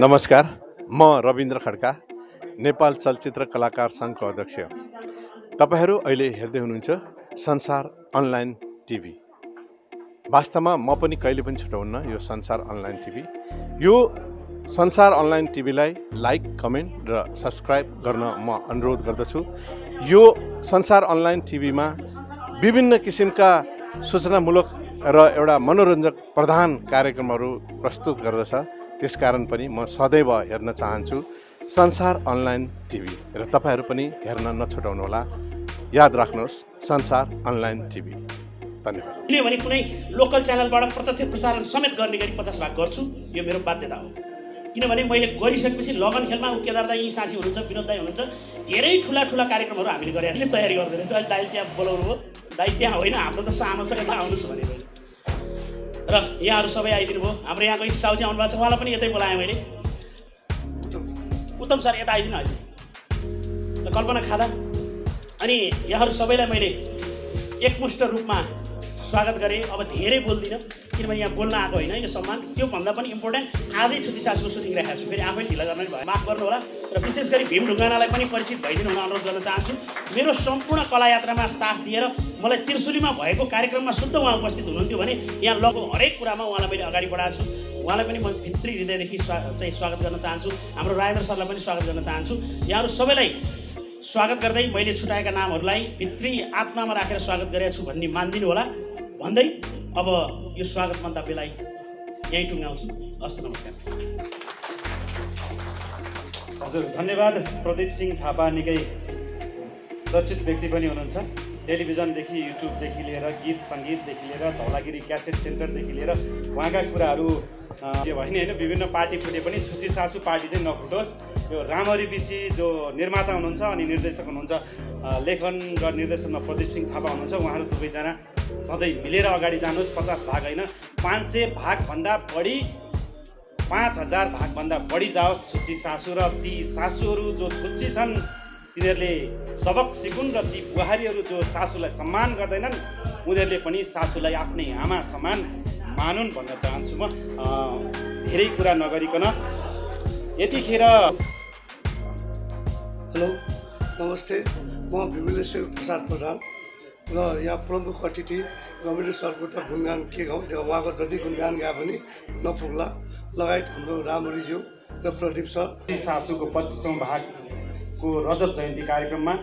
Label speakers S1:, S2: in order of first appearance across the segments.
S1: नमस्कार, म रविन्द्र खड्का, नेपाल चलचित्र कलाकार सङ्घको अध्यक्ष। तपाईहरू अहिले हेर्दै हुनुहुन्छ संसार अनलाइन टिभी। वास्तवमा म पनि कहिले पनि छुटाउन्न यो संसार अनलाइन टिभी। यो संसार अनलाइन टिभीलाई लाइक, कमेन्ट र सब्सक्राइब गर्न म अनुरोध गर्दछु। यो संसार अनलाइन टिभीमा विभिन्न किसिमका सूचनामूलक र एउटा मनोरञ्जक प्रधान कार्यक्रमहरू प्रस्तुत गर्दछ। त्यसकारण पनि म सदैव हेर्न चाहन्छु संसार अनलाइन टिभी र तपाईहरू पनि हेर्न नछुटाउनुहोला। याद राख्नुहोस् संसार अनलाइन टिभी। धन्यवाद।
S2: किनभने कुनै लोकल च्यानलबाट प्रत्यक्ष प्रसारण समेत गर्ने गरी 50 भाग गर्छु, यो मेरो बाध्यता हो। किनभने मैले गरिसकेपछि लगन खेलमा केदार दाई यी साथी हुनुहुन्छ, विनोद दाई हुनुहुन्छ, धेरै ठुला कार्यक्रमहरू हामीले गरेका छौँ। तयारी गर्दै रहेछ। अहिले दाई त्यहाँ बोलाउनु हो, दाई त्यहाँ होइन, हाम्रो त सानो छ, यता आउनुहोस् भनेको र यहाँहरू सबै आइदिनु भयो। हाम्रो यहाँको एक साउजी आउनु भएको छ, उहाँलाई पनि यतै बोलाएँ मैले। उत्तम सर यता आइदिनु अहिले र कल्पना खादा। अनि यहाँहरू सबैलाई मैले एकमुष्ट रूपमा स्वागत गरेँ। अब धेरै बोल्दिनँ किनभने यहाँ बोल्न आएको होइन, यो सम्मान। त्योभन्दा पनि इम्पोर्टेन्ट, आजै छुट्टी सासको सुटिङ राखेको छु, फेरि आफै ढिला गर्न भयो, माफ गर्नु होला। र विशेष गरी भीम ढुङ्गानालाई पनि परिचित भइदिनु हुन अनुरोध गर्न चाहन्छु। मेरो सम्पूर्ण कला यात्रामा साथ दिएर मलाई त्रिशुलीमा भएको कार्यक्रममा शुद्ध उहाँ उपस्थित हुनुहुन्थ्यो भने यहाँ लगभग हरेक कुरामा उहाँलाई मैले अगाडि बढाएको छु। उहाँलाई पनि म भित्री हृदयदेखि स्वागत गर्न चाहन्छु। हाम्रो राजेन्द्र सरलाई पनि स्वागत गर्न चाहन्छु। यहाँहरू सबैलाई स्वागत गर्दै मैले छुटाएका नामहरूलाई भित्री आत्मामा राखेर स्वागत गरेको छु भन्ने मानिदिनु होला भन्दै अब यो स्वागत मन्तव्यलाई यहीँ टुङ्गाउँछु। हस्त नमस्कार।
S3: हजुर धन्यवाद। प्रदीप सिंह थापा निकै चर्चित व्यक्ति पनि हुनुहुन्छ। टेलिभिजनदेखि युट्युबदेखि लिएर गीत सङ्गीतदेखि लिएर धौलागिरी क्यासेट सेन्टरदेखि लिएर उहाँका कुराहरू के भयो नि होइन, विभिन्न पार्टी फुटे पनि छुच्ची सासु पार्टी चाहिँ नफुटोस्। यो रामहरि विशी जो निर्माता हुनुहुन्छ अनि निर्देशक हुनुहुन्छ, लेखन र निर्देशनमा प्रदीप सिंह थापा हुनुहुन्छ। उहाँहरू दुवैजना सधैँ मिलेर अगाडि जानुहोस्। 50 भाग होइन, 500 भागभन्दा बढी, 5000 भागभन्दा बढी जाओस् छुच्ची सासु। र ती सासूहरू जो छुच्ची छन् तिनीहरूले सबक सिकुन् र ती बुहारीहरू जो सासूलाई सम्मान गर्दैनन् उनीहरूले पनि सासूलाई आफ्नै आमा समान मानुन् भन्न चाहन्छु। म धेरै कुरा नगरिकन यतिखेर।
S4: हेलो नमस्ते, म विमलेश्वर प्रसाद प्रधान र यहाँ प्रमुख अतिथि रविन्द्र सरको त गुणगान के गाउँ, त्यो उहाँको जति गुणगान गाए पनि नपुग्ला, लगायत हाम्रो रामहरिज्यू र प्रदीप सर।
S3: सासूको 25औं भागको रजत जयन्ती कार्यक्रममा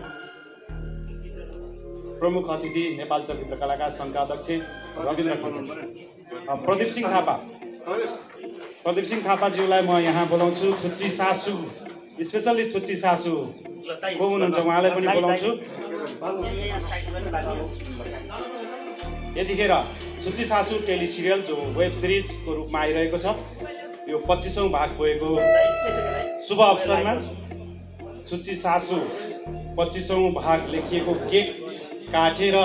S3: प्रमुख अतिथि नेपाल चलचित्र कलाकार सङ्घका अध्यक्ष रविन्द्र खड्का, प्रदीप सिंह थापाज्यूलाई म यहाँ बोलाउँछु। छुच्ची सासु, स्पेसल्ली छुच्ची सासु को हुनुहुन्छ उहाँलाई पनि बोलाउँछु। यतिखेर छुच्ची सासु टेलिसिरियल जो वेब सिरिजको रूपमा आइरहेको छ, यो 25औं भाग गएको शुभ अवसरमा छुच्ची सासु 25औं भाग लेखिएको केक काटेर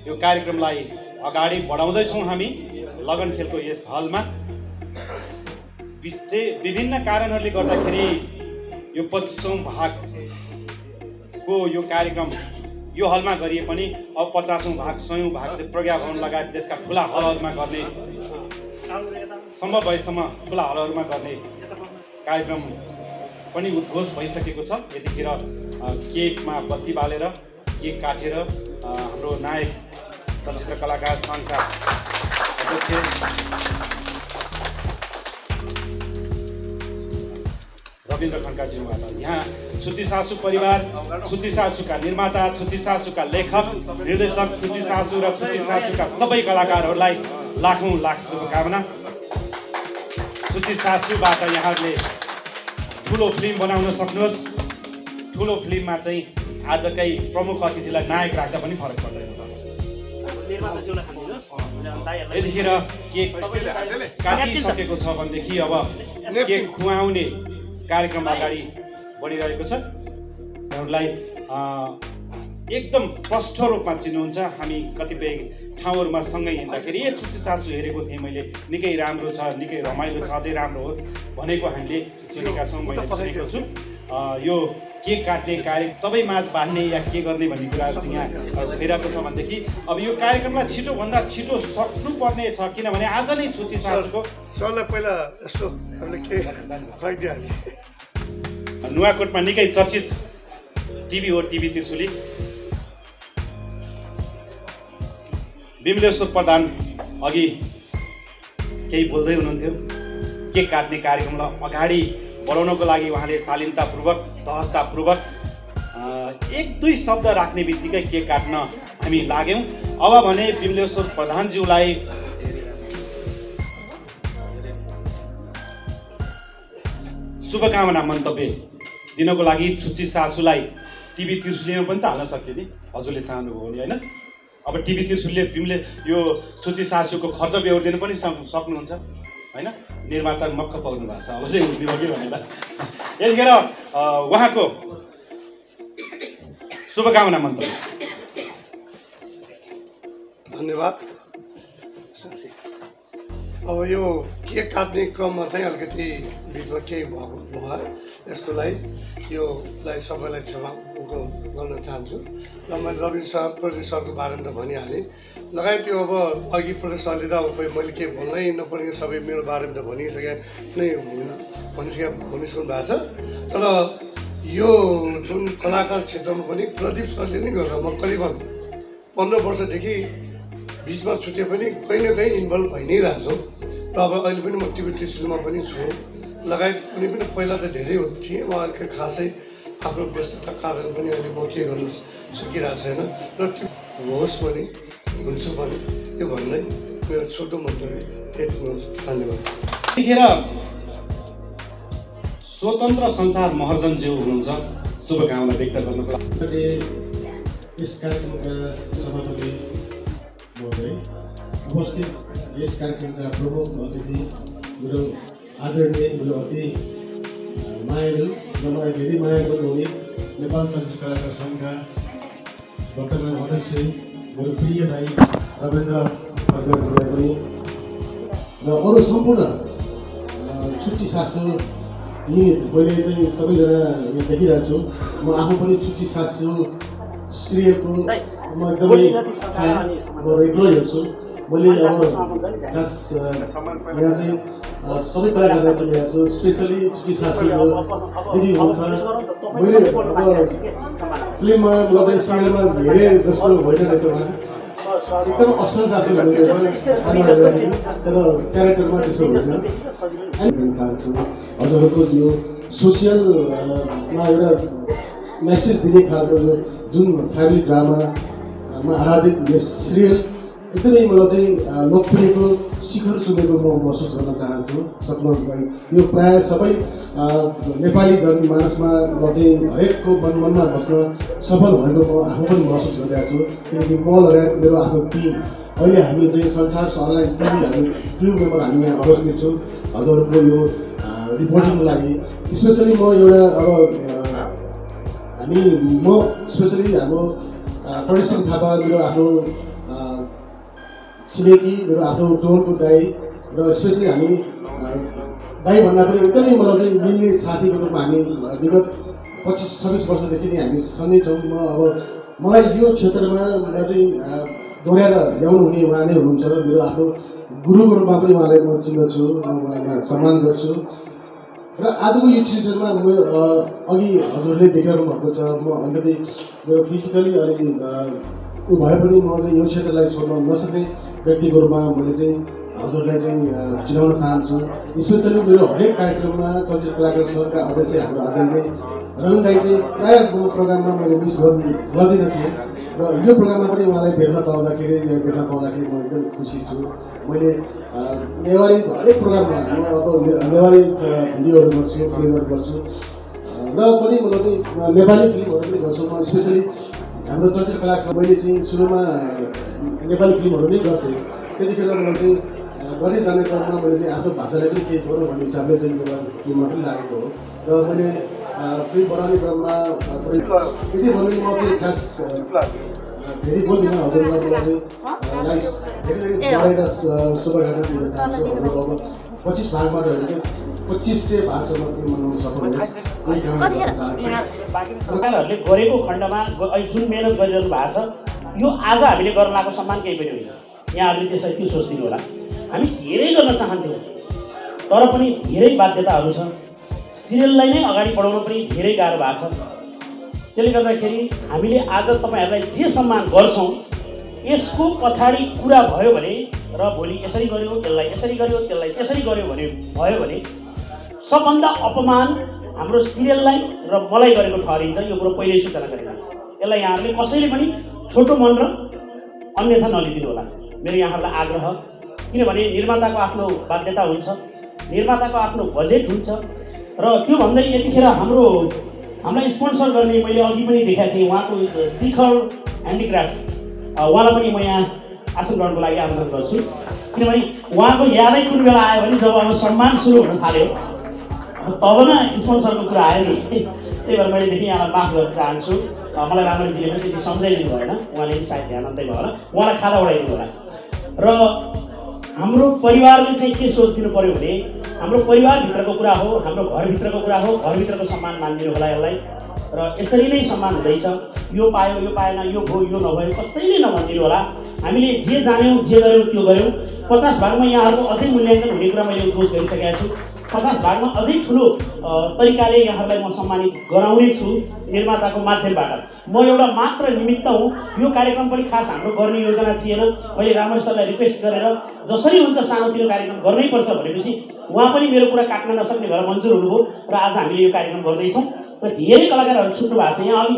S3: यो कार्यक्रमलाई अगाडि बढाउँदैछौँ हामी लगन खेलको यस हलमा। विभिन्न कारणहरूले गर्दाखेरि यो 25औं भागको यो कार्यक्रम यो हलमा गरिए पनि अब 50औं भाग 100औं भाग चाहिँ प्रज्ञा भवन लगायत देशका खुला हलहरूमा गर्ने, सम्भव भएसम्म खुला हलहरूमा गर्ने कार्यक्रम पनि उद्घोष भइसकेको छ। यतिखेर केकमा बत्ती बालेर केक काटेर हाम्रो नायक चलचित्र कलाकार सङ्घका अध्यक्ष रविन्द्र खड्काज्यूबाट यहाँ छुच्ची सासु परिवार, छुच्ची सासुका निर्माता, छुच्ची सासुका लेखक निर्देशक, छुच्ची सासु र छुच्ची सासुका सबै कलाकारहरूलाई लाखौँ लाख शुभकामना। छुच्ची सासुबाट यहाँहरूले ठुलो फिल्म बनाउन सक्नुहोस्। ठुलो फिल्ममा चाहिँ आजकै प्रमुख अतिथिलाई नायक राख्दा पनि फरक पर्दैन। यतिखेर केक काटिसकेको छ भनेदेखि अब केक खुवाउने कार्यक्रम अगाडि बढिरहेको छ। यहाँहरूलाई एकदम प्रष्ट रूपमा चिन्नुहुन्छ। हामी कतिपय ठाउँहरूमा सँगै हिँड्दाखेरि ए छुच्ची सासु हेरेको थिएँ मैले, निकै राम्रो छ, निकै रमाइलो छ, अझै राम्रो होस् भनेको हामीले सुनेका छौँ, मैले सुनेको छु। यो केक काट्ने कार्य सबै माझ बाँड्ने या के गर्ने भन्ने कुराहरू चाहिँ यहाँ भइरहेको छ भनेदेखि अब यो कार्यक्रमलाई छिटोभन्दा छिटो सक्नुपर्ने छ, किनभने आज नै छुच्ची सासुको
S4: सरलाई पहिला यसो हामीले के खुवाइदिइहाल्यो।
S3: नुवाकोटमा निकै चर्चित टिभी हो टिभी त्रिशुली। विमलेश्वर प्रधान अघि केही बोल्दै हुनुहुन्थ्यो। केक काट्ने कार्यक्रमलाई अगाडि बढाउनको लागि उहाँले शालीनतापूर्वक सहजतापूर्वक एक दुई शब्द राख्ने बित्तिकै केक काट्न हामी लाग्यौँ। अब भने विमलेश्वर प्रधानज्यूलाई शुभकामना मन्तव्य दिनको लागि छुच्ची सासुलाई टिभी त्रिशुलीमा पनि त हाल्न सक्यो नि, हजुरले चाहनुभयो भने होइन। अब टिभी त्रिशुलीले विमले यो छुच्ची सासुको खर्च बेहोरिदिनु पनि सक्नुहुन्छ होइन। निर्माता मक्क पाउनु भएको छ, अब चाहिँ उठ्ने हो कि भनेर यतिखेर उहाँको शुभकामना मन्तव्य।
S4: धन्यवाद। अब यो केक काट्ने क्रममा चाहिँ अलिकति बिचमा केही भएको भयो, यसको लागि योलाई सबैलाई क्षमा गर्न चाहन्छु। र मैले रवि सर प्रदेश सरको बारेमा त भनिहालेँ, लगायत यो अब अघि प्रदेश सरले त अब मैले केही भन्नै नपर्ने सबै मेरो बारेमा त भनिसक्नु भएको छ। तर यो जुन कलाकार क्षेत्रमा पनि प्रदीप सरले नै गर्दा म करिबन 15 वर्षदेखि बिचमा छुटे पनि कहीँ न कहीँ इन्भल्भ भइ नै रहेको छु। र अब अहिले पनि म टिभी त्रिशुलीमा पनि छु, लगायत कुनै पनि पहिला त धेरै थिएँ, म अहिले खासै आफ्नो व्यस्तता कारण पनि अहिले म के गर्नु सकिरहेको छैन। र त्यो होस् पनि हुन्छ पनि त्यो भन्दै मेरो छोटो मन्तव्य यति हुन्छ। धन्यवाद।
S3: यतिखेर स्वतन्त्र संसार महर्जनज्यू हुनुहुन्छ, शुभकामना व्यक्त गर्नको लागि।
S5: यस कार्यक्रमका सभापति महोदय, उपस्थित यस कार्यक्रमका प्रमुख अतिथि, मेरो आदरणीय, मेरो अति मायालु र मलाई धेरै माया गर्नुहुने नेपाल चलचित्र कलाकार सङ्घका वर्तमान अध्यक्ष मेरो प्रिय भाइ रविन्द्र खड्काज्यूलाई पनि र अरू सम्पूर्ण छुच्ची सासु यी पहिले चाहिँ सबैजना यहाँ देखिरहेको छु। म आफू पनि छुच्ची सासु सिरियलको म एकदमै म रेगुलर हेर्छु। मैले अब खास यहाँ चाहिँ सबै कलाकारलाई चलिरहेको छु, स्पेसली छुच्ची सासुको दिदी हुनुहुन्छ। मैले अब फिल्ममा चाहिँ सिरियलमा धेरै जस्तो होइन रहेछ उहाँ, एकदम असल सासु हुनुहुन्छ, तर क्यारेक्टरमा त्यस्तो हुन्छ। चाहन्छु हजुरहरूको यो सोसियलमा एउटा मेसेज दिने खालको यो जुन फ्यामिली ड्रामामा आधारित यस सिरियल एकदमै मलाई चाहिँ लोकप्रियको शिखर चुमेको म महसुस गर्न चाहन्छु। सक्नुहुन्छ यो प्रायः सबै नेपाली जनमानसमा म चाहिँ हरेकको मनमा बस्न सफल भएको म आफू पनि महसुस गरिरहेको छु। किनकि म लगायत मेरो आफ्नो टिम अहिले हामी चाहिँ संसार अनलाइन टिभी हामी क्रू मेम्बर हामी यहाँ उपस्थित छौँ हजुरहरूको यो रिपोर्टिङको लागि। स्पेसली म एउटा अब म स्पेसली हाम्रो प्रदीप थापा मेरो आफ्नो छिमेकी, मेरो आफ्नो टोलको दाई र स्पेसली हामी दाई भन्दा पनि एकदमै मलाई चाहिँ मिल्ने साथीको रूपमा हामी विगत 25-26 वर्षदेखि नै हामी सँगै छौँ। म अब मलाई यो क्षेत्रमा म चाहिँ दोहोऱ्याएर ल्याउनु हुने उहाँ नै हुनुहुन्छ। मेरो आफ्नो गुरुको रूपमा पनि उहाँलाई म चिन्दछु, म उहाँलाई सम्मान गर्छु। र आजको यो सिचुएसनमा म अघि हजुरले देखिरहनु भएको छ, म अलिकति मेरो फिजिकली अलिक ऊ भए पनि म चाहिँ यो क्षेत्रलाई छोड्न नसक्ने व्यक्तिको रूपमा मैले चाहिँ हजुरलाई चाहिँ चिनाउन चाहन्छु। स्पेसली मेरो हरेक कार्यक्रममा चलचित्र कलाकार सङ्घका अध्यक्ष हाम्रो आदरणीय रविन्द्र दाई चाहिँ प्रायः प्रोग्राममा मैले मिस गर्दिनँ थिएँ र यो प्रोग्राममा पनि उहाँलाई भेट्न पाउँदाखेरि म एकदम खुसी छु। मैले नेवारी हरेक प्रोग्राममा म अब नेवारी भिडियोहरू गर्छु, फिल्महरू गर्छु र पनि मलाई चाहिँ नेपाली फिल्महरू पनि गर्छु। म स्पेसली हाम्रो चलचित्र कलाकार मैले चाहिँ सुरुमा नेपाली फिल्महरू नै गर्थेँ, त्यतिखेर मलाई चाहिँ गर्दै जाने क्रममा मैले चाहिँ आफ्नो भाषालाई पनि केही गरौँ भन्ने हिसाबले चाहिँ मेरो फिल्ममा पनि लागेको हो। र मैले फिल्म बनाउने क्रममा यति भने म चाहिँ खास धेरै बोल्दिनँ हजुरलाई, मलाई चाहिँ धेरै बढाएर शुभकामना दिन चाहन्छु। हाम्रो अब 25 भाग मात्र होइन 2500 भागसम्म पनि मनाउन सक्नुहुन्छ यही काम गर्न चाहन्छु।
S2: सरकारहरूले गरेको खण्डमा जुन मेहनत गरिरहनु भएको छ यो आज हामीले गर्न लागेको सम्मान केही पनि होइन। यहाँहरूले त्यसरी त्यो सोचिदिनु होला। हामी धेरै गर्न चाहन्थ्यौँ तर पनि धेरै बाध्यताहरू छ। सिरियललाई नै अगाडि बढाउन पनि धेरै गाह्रो भएको छ। त्यसले गर्दाखेरि हामीले आज तपाईँहरूलाई जे सम्मान गर्छौँ यसको पछाडि कुरा भयो भने र भोलि यसरी गर्यो त्यसलाई यसरी गर्यो त्यसलाई त्यसरी गर्यो भने भयो भने सबभन्दा अपमान हाम्रो सिरियललाई र मलाई गरेको ठहरिन्छ। यो कुरो पहिल्यै सूचना गरेर यसलाई यहाँहरूले कसैले पनि छोटो मन र अन्यथा नलिदिनु होला। मेरो यहाँहरूलाई आग्रह, किनभने निर्माताको आफ्नो बाध्यता हुन्छ, निर्माताको आफ्नो बजेट हुन्छ र त्यो भन्दै यतिखेर हामीलाई स्पोन्सर गर्ने मैले अघि पनि देखाएको थिएँ उहाँको शिखर ह्यान्डिक्राफ्ट, उहाँलाई पनि म यहाँ आसन ग्रहणको लागि आवेदन गर्छु। किनभने उहाँको यादै कुन बेला आयो भने जब अब सम्मान सुरु हुन थाल्यो तब न स्पोन्सरको कुरा आयो नि। त्यही भएर मैले देखि यहाँलाई माफ गर्न चाहन्छु। मलाई राम्ररीजीले पनि त्यति सम्झाइदिनु भएन, उहाँले सायद ध्यानन्तै भयो होला, उहाँलाई खादा उडाइदिनु होला। र हाम्रो परिवारले चाहिँ के सोचिदिनु पऱ्यो भने हाम्रो परिवारभित्रको कुरा हो, हाम्रो घरभित्रको कुरा हो, घरभित्रको सम्मान मानिदिनु होला यसलाई। र यसरी नै सम्मान हुँदैछ। यो पायो यो पाएन, यो भयो यो नभयो कसैले नभनिदिनु होला। हामीले जे जान्यौँ जे गऱ्यौँ त्यो गऱ्यौँ। 50 भागमा यहाँहरूको अझै मूल्याङ्कन हुने कुरा मैले उद्घोष गरिसकेको छु। 50 भागमा अझै ठुलो तरिकाले यहाँहरूलाई म सम्मानित गराउने छु निर्माताको माध्यमबाट। म एउटा मात्र निमित्त हुँ। यो कार्यक्रम पनि खास हाम्रो गर्ने योजना थिएन। मैले रामर सरलाई रिक्वेस्ट गरेर जसरी हुन्छ सानोतिनो कार्यक्रम गर्नैपर्छ भनेपछि उहाँ पनि मेरो कुरा काट्न नसक्ने भएर मन्जुर हुनुभयो र आज हामीले यो कार्यक्रम गर्दैछौँ। र धेरै कलाकारहरू छुट्नु भएको छ। यहाँ अघि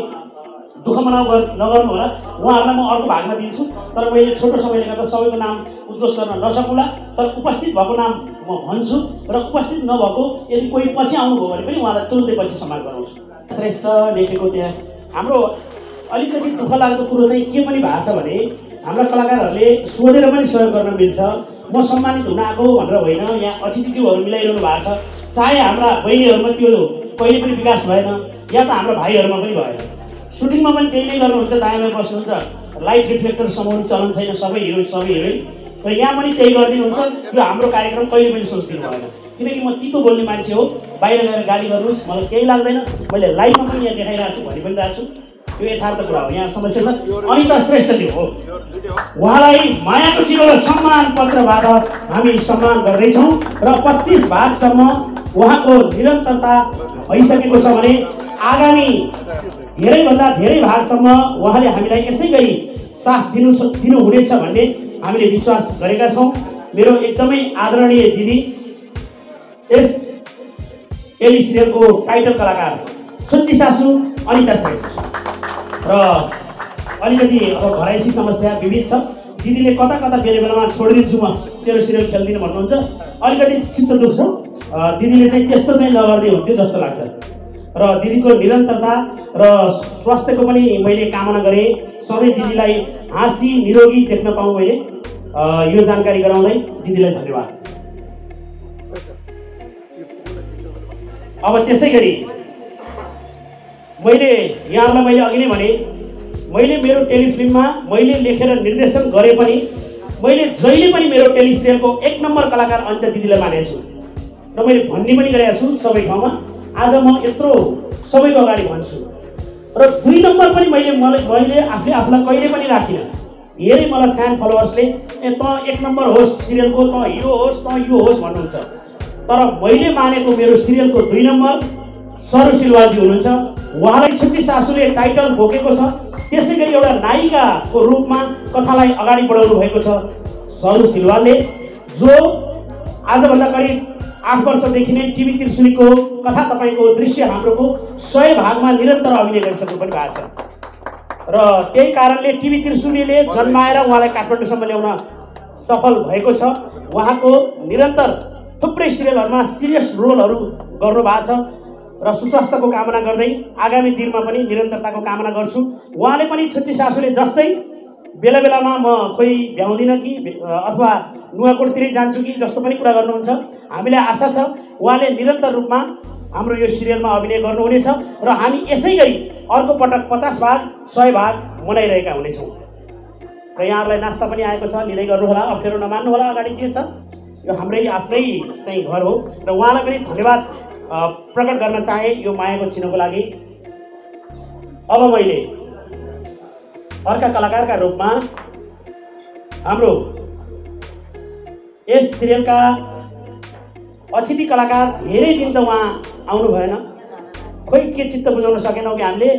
S2: दुःख नगर्नु होला, उहाँहरूलाई म अर्को भागमा दिन्छु। तर मैले छोटो समयले गर्दा सबैको नाम उद्घोष गर्न नसकुला, तर उपस्थित भएको नाम म भन्छु र उपस्थित नभएको यदि कोही पछि आउनुभयो भने पनि उहाँलाई तुरुन्तै पछि सम्मान गराउँछु। श्रेष्ठ लेखेको त्यहाँ हाम्रो अलिकति दुःख लाग्दो कुरो चाहिँ के पनि भएको छ भने हाम्रा कलाकारहरूले सोधेर पनि सहयोग गर्न मिल्छ। म सम्मानित हुन आएको भनेर होइन, यहाँ अतिथिज्यूहरू मिलाइरहनु भएको छ। चाहे हाम्रा बहिनीहरूमा त्यो कहिले पनि विकास भएन या त हाम्रा भाइहरूमा पनि भएन। सुटिङमा पनि त्यही नै गर्नुहुन्छ, दायाँमा बस्नुहुन्छ, लाइट रिफ्लेक्टर समाउने चलन छैन, सबै हिरो सबै हिरोइन। र यहाँ पनि त्यही गरिदिनुहुन्छ। यो हाम्रो कार्यक्रम कहिले पनि सोचिदिनु भएन, किनकि म तितो बोल्ने मान्छे हो। बाहिर गएर गाली गर्नुहोस् मलाई केही लाग्दैन, मैले लाइभमा पनि यहाँ देखाइरहेको छु, भनि पनि रहेको छु। यो यथार्थ कुरा हो। यहाँ समस्या छ। अनिता श्रेष्ठज्यू हो, उहाँलाई मायाको चिरो र सम्मान पत्रबाट हामी सम्मान गर्दैछौँ र 25 भागसम्म उहाँको निरन्तरता भइसकेको छ भने आगामी धेरैभन्दा धेरै भागसम्म उहाँले हामीलाई यसै गरी साथ दिनुहुनेछ भन्ने हामीले विश्वास गरेका छौँ। मेरो एकदमै आदरणीय दिदी यस टेली सिरियलको टाइटल कलाकार छुच्ची सासू अनिता श्रेष्ठ र अलिकति अब घरैसी समस्या विविध छ। दिदीले कता कता बेला बेलामा छोडिदिन्छु म तेरो सिरियल खेल्दिनँ भन्नुहुन्छ। अलिकति चित्त दुख्छ। दिदीले चाहिँ त्यस्तो चाहिँ नगर्दै हुन्थ्यो जस्तो लाग्छ। र दिदीको निरन्तरता र स्वास्थ्यको पनि मैले कामना गरेँ। सधैँ दिदीलाई हाँसी निरोगी देख्न पाऊँ मैले यो जानकारी गराउँदै दिदीलाई धन्यवाद। अब त्यसै गरी यहाँहरूलाई मैले अघि नै भने मैले मेरो टेलिफिल्ममा मैले लेखेर निर्देशन गरे पनि मैले जहिले पनि मेरो टेलिसिरियलको 1 नम्बर कलाकार अनिता दिदीलाई मानेको छु र मैले भन्ने पनि गरेको छु सबै ठाउँमा। आज म यत्रो सबैको अगाडि भन्छु र 2 नम्बर पनि मैले आफूलाई कहिले पनि राखिनँ। धेरै मलाई फ्यान फलोवर्सले त 1 नम्बर होस् सिरियलको, त हिरो होस्, त यो होस् भन्नुहुन्छ। तर मैले मानेको मेरो सिरियलको 2 नम्बर सरू सिलवालजी हुनुहुन्छ। उहाँलाई छुच्ची सासूले टाइटल बोकेको छ। त्यसै गरी एउटा नायिकाको रूपमा कथालाई अगाडि बढाउनु भएको छ सरू सिलवालले, जो आजभन्दा करिब 8 वर्षदेखि नै टिभी त्रिशुलीको कथा तपाईँको दृश्य हाम्रोको 100 भागमा निरन्तर अभिनय गरिसक्नु पनि भएको छ। र त्यही कारणले टिभी त्रिशुलीले जन्माएर उहाँलाई काठमाडौँसम्म ल्याउन सफल भएको छ। उहाँको निरन्तर थुप्रै सिरियलहरूमा सिरियस रोलहरू गर्नुभएको छ र सुस्वास्थ्यको कामना गर्दै आगामी दिनमा पनि निरन्तरताको कामना गर्छु। उहाँले पनि छुच्ची सासूले जस्तै बेला बेलामा म कोही भ्याउँदिनँ कि अथवा नुवाकोटतिरै जान्छु कि जस्तो पनि कुरा गर्नुहुन्छ। हामीलाई आशा छ उहाँले निरन्तर रूपमा हाम्रो यो सिरियलमा अभिनय गर्नुहुनेछ र हामी यसै गरी अर्को पटक 50 भाग 100 भाग मनाइरहेका हुनेछौँ। र यहाँहरूलाई नास्ता पनि आएको छ, लिँदै गर्नु होला, अप्ठ्यारो नमान्नु होला। अगाडि के छ यो हाम्रै आफ्नै चाहिँ घर हो र उहाँलाई पनि धन्यवाद प्रकट गर्न चाहे यो मायाको चिन्हको लागि। अब मैले अर्का कलाकारका रूपमा हाम्रो यस सिरियलका अतिथि कलाकार धेरै दिन त उहाँ आउनु भएन, खोइ के चित्त बुझाउन सकेनौँ कि हामीले।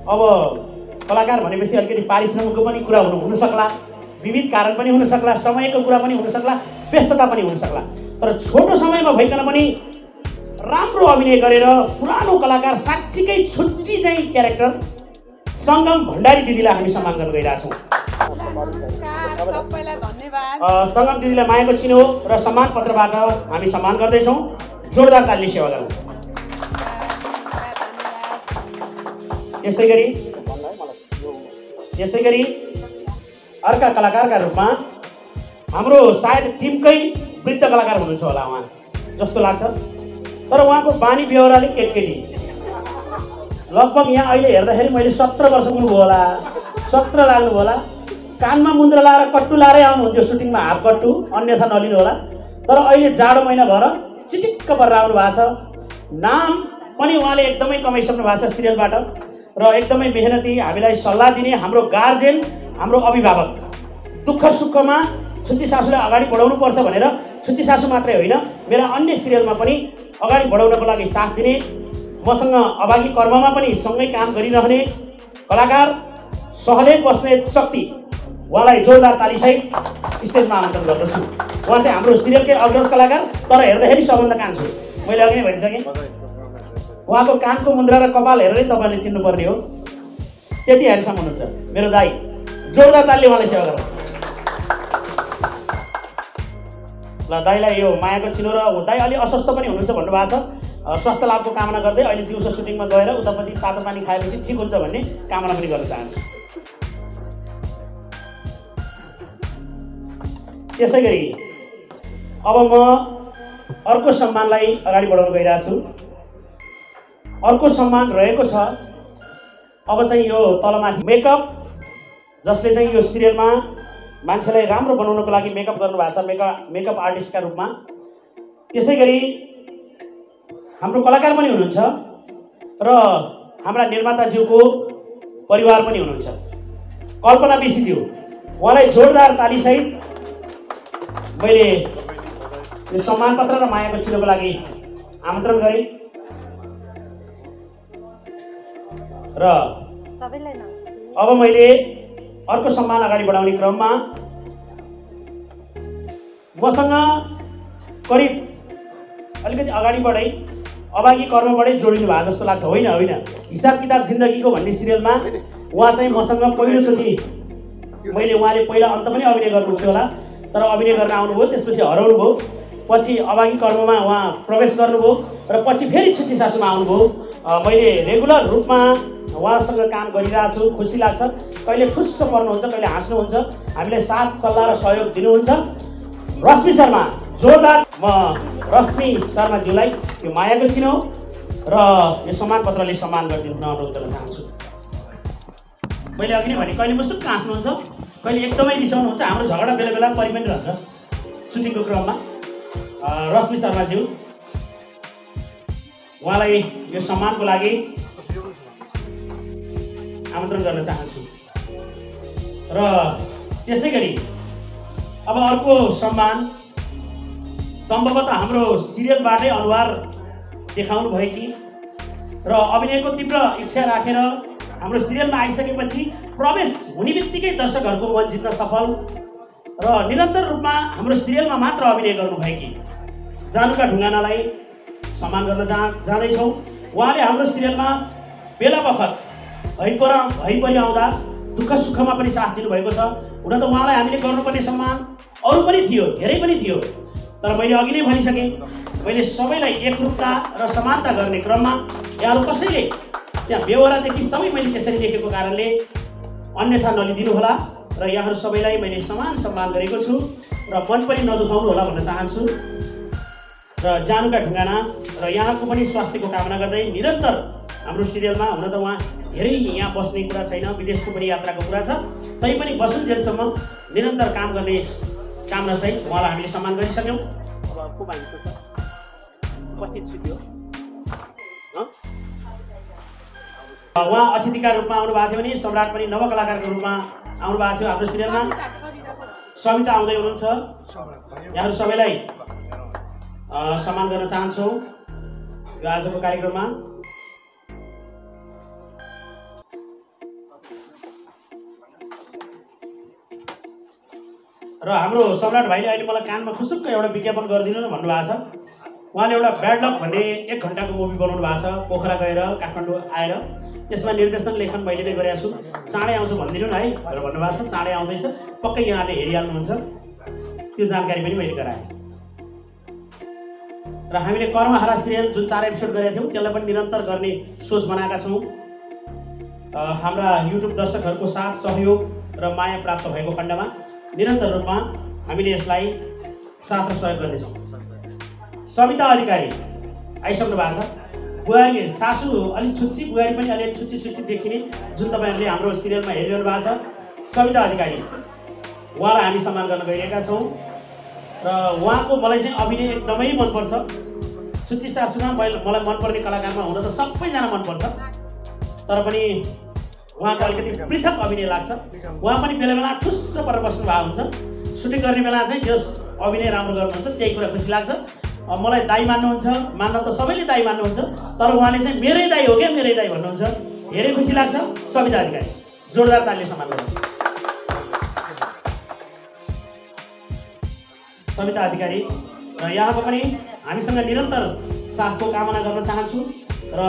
S2: अब कलाकार भनेपछि अलिकति पारिश्रमिकको पनि कुरा हुन सक्ला, विविध कारण पनि हुन सक्ला, समयको कुरा पनि हुन सक्ला, व्यस्तता पनि हुन सक्ला, तर छोटो समयमा भइकन पनि राम्रो अभिनय गरेर पुरानो कलाकार साँच्चीकै छुच्ची चाहिँ क्यारेक्टर सङ्गम भण्डारी दिदीलाई हामी सम्मान गर्न गइरहेछौँ। सङ्गम दिदीलाई मायाको चिनो र सम्मान पत्रबाट हामी सम्मान गर्दैछौँ। जोरदार तालीले सेवा गरौँ। यसै गरी अर्का कलाकारका रूपमा हाम्रो सायद टिमकै वृद्ध कलाकार हुनुहुन्छ होला उहाँ जस्तो लाग्छ, तर उहाँको बानी बेहोराले केटकेटी लगभग यहाँ अहिले हेर्दाखेरि मैले 17 वर्ष पुग्नुभयो होला, 17 लाग्नुभयो होला। कानमा मुन्द्रा लाएर कट्टु लाएरै आउनुहुन्थ्यो सुटिङमा, हाफ कट्टु, अन्यथा नलिनु होला। तर अहिले जाडो महिना भएर चिटिक्क परेर आउनु भएको छ। नाम पनि उहाँले एकदमै कमाइसक्नु भएको छ सिरियलबाट र एकदमै मेहनती, हामीलाई सल्लाह दिने हाम्रो गार्जेन, हाम्रो अभिभावक। दुःख सुखमा छुच्ची सासूलाई अगाडि बढाउनु पर्छ भनेर छुच्ची सासू मात्रै होइन, मेरा अन्य सिरियलमा पनि अगाडि बढाउनको लागि साथ दिने, मसँग अभागी कर्ममा पनि सँगै काम गरिरहने कलाकार सहदेव बस्नेत शक्ति, उहाँलाई जोरदार तालीसहित स्टेजमा आमन्त्रण गर्दछु। उहाँ चाहिँ हाम्रो सिरियलकै अग्रज कलाकार, तर हेर्दाखेरि सबभन्दा कान्छो। मैले अघि नै भनिसकेँ, उहाँको कानको मुन्द्रा र कपाल हेरेरै तपाईँले चिन्नुपर्ने हो, त्यति ह्यान्डसम हुनुहुन्छ मेरो दाइ। जोरदार तालीले उहाँलाई सेवा गरौँ। ल दाइलाई यो मायाको चिनो र दाइ अलि अस्वस्थ पनि हुनुहुन्छ भन्नुभएको छ, स्वास्थ्य लाभको कामना गर्दै अहिले दिउँसो सुटिङमा गएर उतापट्टि तातो पानी खाएपछि ठिक हुन्छ भन्ने कामना पनि गर्न चाहन्छु। त्यसै गरी अब म अर्को सम्मानलाई अगाडि बढाउन गइरहेको छु। अर्को सम्मान रहेको छ अब चाहिँ यो तलमाथि मेकअप, जसले चाहिँ यो सिरियलमा मान्छेलाई राम्रो बनाउनको लागि मेकअप गर्नुभएको छ, मेकअप आर्टिस्टका रूपमा। त्यसै गरी हाम्रो कलाकार पनि हुनुहुन्छ र हाम्रा निर्माताज्यूको परिवार पनि हुनुहुन्छ, कल्पना विशीज्यू। उहाँलाई जोरदार तालीसहित मैले यो सम्मान पत्र र मायाको चिनोको लागि आमन्त्रण गरेँ र अब मैले अर्को सम्मान अगाडि बढाउने क्रममा मसँग करिब अलिकति अगाडिबाटै अभागी कर्मबाटै जोडिनु भएको जस्तो लाग्छ। होइन होइन, हिसाब किताब जिन्दगीको भन्ने सिरियलमा उहाँ चाहिँ मसँग पहिलोचोटि, उहाँले पहिला अन्त पनि अभिनय गर्नुहुन्थ्यो होला, तर अभिनय गर्न आउनुभयो, त्यसपछि हराउनु भयो, पछि अभागी कर्ममा उहाँ प्रवेश गर्नुभयो र पछि फेरि छुच्ची सासूमा आउनुभयो। मैले रेगुलर रूपमा उहाँसँग काम गरिरहेको छु, खुसी लाग्छ। कहिले खुस्स पर्नुहुन्छ, कहिले हाँस्नुहुन्छ, हामीलाई साथ सल्लाह र सहयोग दिनुहुन्छ। रश्मि शर्मा, जोरदार म रश्मि शर्माज्यूलाई यो मायाको चिनो र यो सम्मान पत्रले सम्मान गरिदिनु अनुरोध गर्न चाहन्छु। मैले अघि नै भने कहिले मुसुक्क हाँस्नुहुन्छ, कहिले एकदमै रिसाउनुहुन्छ, हाम्रो झगडा बेला बेला परि पनि रहन्छ सुटिङको क्रममा। रश्मि शर्माज्यू, उहाँलाई यो सम्मानको लागि आमन्त्रण गर्न चाहन्छु। र त्यसै गरी अब अर्को सम्मान सम्भवतः हाम्रो सिरियलबाटै अनुहार देखाउनु भएकी र अभिनयको तीव्र इच्छा राखेर हाम्रो सिरियलमा आइसकेपछि प्रवेश हुने बित्तिकै दर्शकहरूको मन जित्न सफल र निरन्तर रूपमा हाम्रो सिरियलमा मात्र अभिनय गर्नुभएकी जानुका ढुङ्गानालाई सम्मान गर्न जाँदैछौँ। उहाँले हाम्रो सिरियलमा बेला बखत भइपरि आउँदा दुःख सुखमा पनि साथ दिनुभएको छ। हुन त उहाँलाई हामीले गर्नुपर्ने सम्मान अरू पनि थियो, धेरै पनि थियो, तर मैले अघि नै भनिसकेँ, मैले सबैलाई एकरूपता र समानता गर्ने क्रममा यहाँहरू कसैले त्यहाँ बेहोरादेखि सबै मैले त्यसरी देखेको कारणले अन्यथा नलिदिनु होला र यहाँहरू सबैलाई मैले समान सम्मान गरेको छु र मन पनि नदुखाउनु होला भन्न चाहन्छु। र जानुका ढुङ्गाना र यहाँको पनि स्वास्थ्यको कामना गर्दै निरन्तर हाम्रो सिरियलमा, हुन त उहाँ धेरै यहाँ बस्ने कुरा छैन, विदेशको पनि यात्राको कुरा छ, तैपनि बसुन्जेलसम्म निरन्तर काम गर्ने कामनासहित उहाँलाई हामीले सम्मान गरिसक्यौँ। अब को बाँकी छ सर? उपस्थित सिद्धियो उहाँ अतिथिका रूपमा आउनुभएको थियो भने सम्राट पनि नवकलाकारको रूपमा आउनुभएको थियो हाम्रो सिरियलमा। सविता आउँदै हुनुहुन्छ। यहाँहरू सबैलाई सम्मान गर्न चाहन्छौँ यो आजको कार्यक्रममा। र हाम्रो सम्राट भाइले अहिले मलाई कानमा खुसुक्क एउटा विज्ञापन गरिदिनु न भन्नुभएको छ। उहाँले एउटा ब्याड लक भन्ने 1 घन्टाको मुभी बनाउनु भएको छ, पोखरा गएर काठमाडौँ आएर। त्यसमा निर्देशन लेखन मैले नै गरेको छु। चाँडै आउँछु भनिदिनु न है भनेर भन्नुभएको छ। चाँडै आउँदैछ, पक्कै यहाँले हेरिहाल्नुहुन्छ। त्यो जानकारी पनि मैले गराएँ। र हामीले कर्महारा सिरियल जुन 4 एपिसोड गरेका थियौँ त्यसलाई पनि निरन्तर गर्ने सोच बनाएका छौँ। हाम्रा युट्युब दर्शकहरूको साथ सहयोग र माया प्राप्त भएको खण्डमा निरन्तर रूपमा हामीले यसलाई साथ र सहयोग गर्नेछौँ। सविता अधिकारी आइसक्नु भएको छ। बुहारी सासू अलिक छुच्ची, बुहारी पनि अलिक छुच्ची देखिने, जुन तपाईँहरूले हाम्रो सिरियलमा हेरिरहनु भएको छ। सविता अधिकारी उहाँलाई हामी सम्मान गर्न गइरहेका छौँ। र उहाँको मलाई चाहिँ अभिनय एकदमै मनपर्छ। छुच्ची सासूमा मलाई मनपर्ने कलाकारमा हुन त सबैजना मनपर्छ, तर पनि उहाँको अलिकति पृथक अभिनय लाग्छ। उहाँ पनि बेला बेला ठुस्स परेर बस्नु भएको हुन्छ। सुटिङ गर्ने बेला चाहिँ जस अभिनय राम्रो गर्नुहुन्छ त्यही कुरा खुसी लाग्छ। मलाई दाइ मान्नुहुन्छ, मान्न त सबैले दाइ मान्नुहुन्छ, तर उहाँले चाहिँ मेरै दाइ हो क्या मेरै दाइ भन्नुहुन्छ। धेरै खुसी लाग्छ। सविता अधिकारी जोरदार तालीले सम्मान गर्नुहुन्छ। सविता अधिकारी र यहाँको पनि हामीसँग निरन्तर साथको कामना गर्न चाहन्छु र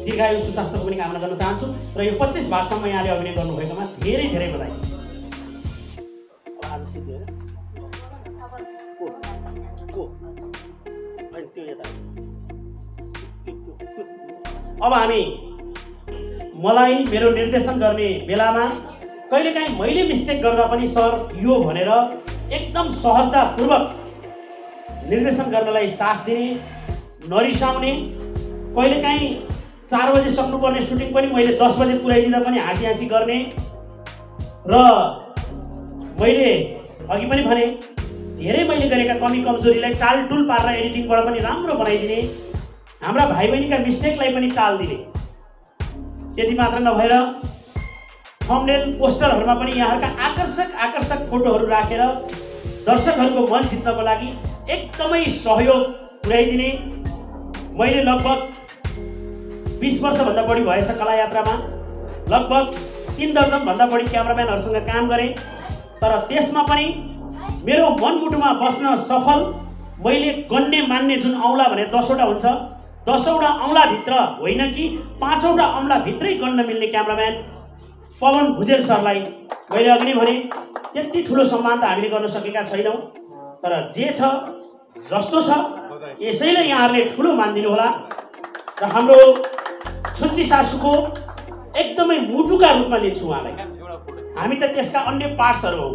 S2: दीर्घायु सुस्वास्थ्यको पनि कामना गर्न चाहन्छु। र यो 25 भागसम्म यहाँले अभिनय गर्नुभएकोमा धेरै धेरै बधाई। अब हामी मलाई मेरो निर्देशन गर्ने बेलामा कहिलेकाहीँ मैले मिस्टेक गर्दा पनि सर यो भनेर एकदम सहजतापूर्वक निर्देशन गर्नलाई साथ दिने, नरिसाउने। कहिलेकाहीँ 4 बजे सक्नुपर्ने सुटिङ पनि मैले 10 बजे पुर्याइदिँदा पनि हाँसी हाँसी गर्ने। र मैले अघि पनि भने धेरै मैले गरेका कमी कमजोरीलाई टालटुल पारेर एडिटिङबाट पनि राम्रो बनाइदिने, हाम्रा भाइ बहिनीका मिस्टेकलाई पनि टालिदिने। त्यति मात्र नभएर थम्बनेल पोस्टरहरूमा पनि यहाँहरूका आकर्षक फोटोहरू राखेर दर्शकहरूको मन जित्नको लागि एकदमै सहयोग पुर्याइदिने। मैले लगभग 20 वर्षभन्दा बढी भएछ कला यात्रामा। लगभग 3 दर्जनभन्दा बढी क्यामराम्यानहरूसँग काम गरेँ, तर त्यसमा पनि मेरो मनमुटुमा बस्न सफल मैले गन्ने मान्ने जुन औँला भने 10 वटा हुन्छ, 10 वटा औँलाभित्र होइन कि 5 वटा औँलाभित्रै गन्न मिल्ने क्यामराम्यान पवन भुजेल सरलाई मैले अघि नै भने त्यति ठुलो सम्मान त हामीले गर्न सकेका छैनौँ, तर जे छ जस्तो छ यसैले यहाँहरूले ठुलो मानिदिनु होला। र हाम्रो छुच्ची सासूको एकदमै मुटुका रूपमा लिन्छु उहाँलाई। हामी त त्यसका अन्य पार्ट्सहरू हौँ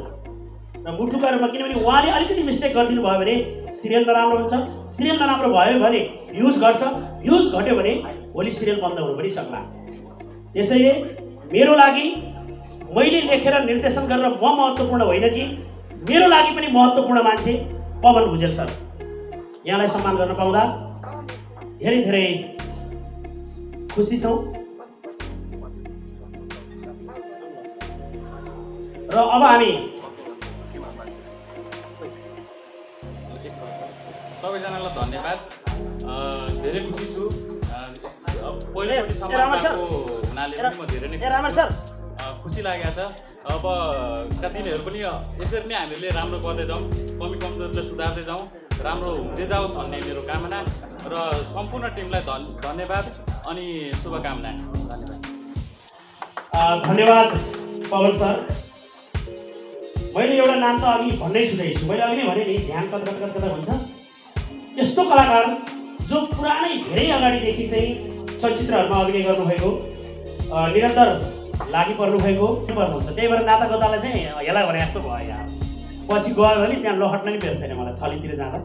S2: र मुटुका रूपमा, किनभने उहाँले अलिकति मिस्टेक गरिदिनु भयो भने सिरियल नराम्रो हुन्छ। सिरियल नराम्रो भयो भने भ्युज घट्छ, भ्युज घट्यो भने भोलि सिरियल बन्द हुनु पनि सक्ला। त्यसैले मेरो लागि मैले लेखेर निर्देशन गरेर म महत्त्वपूर्ण होइन कि मेरो लागि पनि महत्त्वपूर्ण मान्छे पवन भुजेल सर। यहाँलाई सम्मान गर्न पाउँदा धेरै धेरै खुसी छौँ। र अब हामी
S6: सबैजनालाई धन्यवाद। धेरै खुसी छु। पहिलोचोटि सम्मानको हुनाले पनि म धेरै नै खुसी लागेको छ। अब का दिनहरू पनि यसरी नै हामीले राम्रो गर्दै जाउँ, कमी कमजोरीलाई सुधार्दै जाउँ, राम्रो हुँदै जाओस् भन्ने मेरो कामना र सम्पूर्ण टिमलाई धन्यवाद अनि शुभकामना।
S2: धन्यवाद पवन सर। मैले एउटा नाम त अघि भन्दै छुँदैछु। मैले अघि नै भने नि ध्यान कता हुन्छ। यस्तो कलाकार जो पुरानै धेरै अगाडिदेखि चाहिँ चलचित्रहरूमा अभिनय गर्नुभएको, निरन्तर लागि पर्नुभएको पर्नुहुन्छ। त्यही भएर नाता गोतालाई चाहिँ यसलाई भने जस्तो भयो। यहाँ पछि गयो भने त्यहाँ लहट्न नि बेर्छ छैन मलाई थलीतिर जाँदा।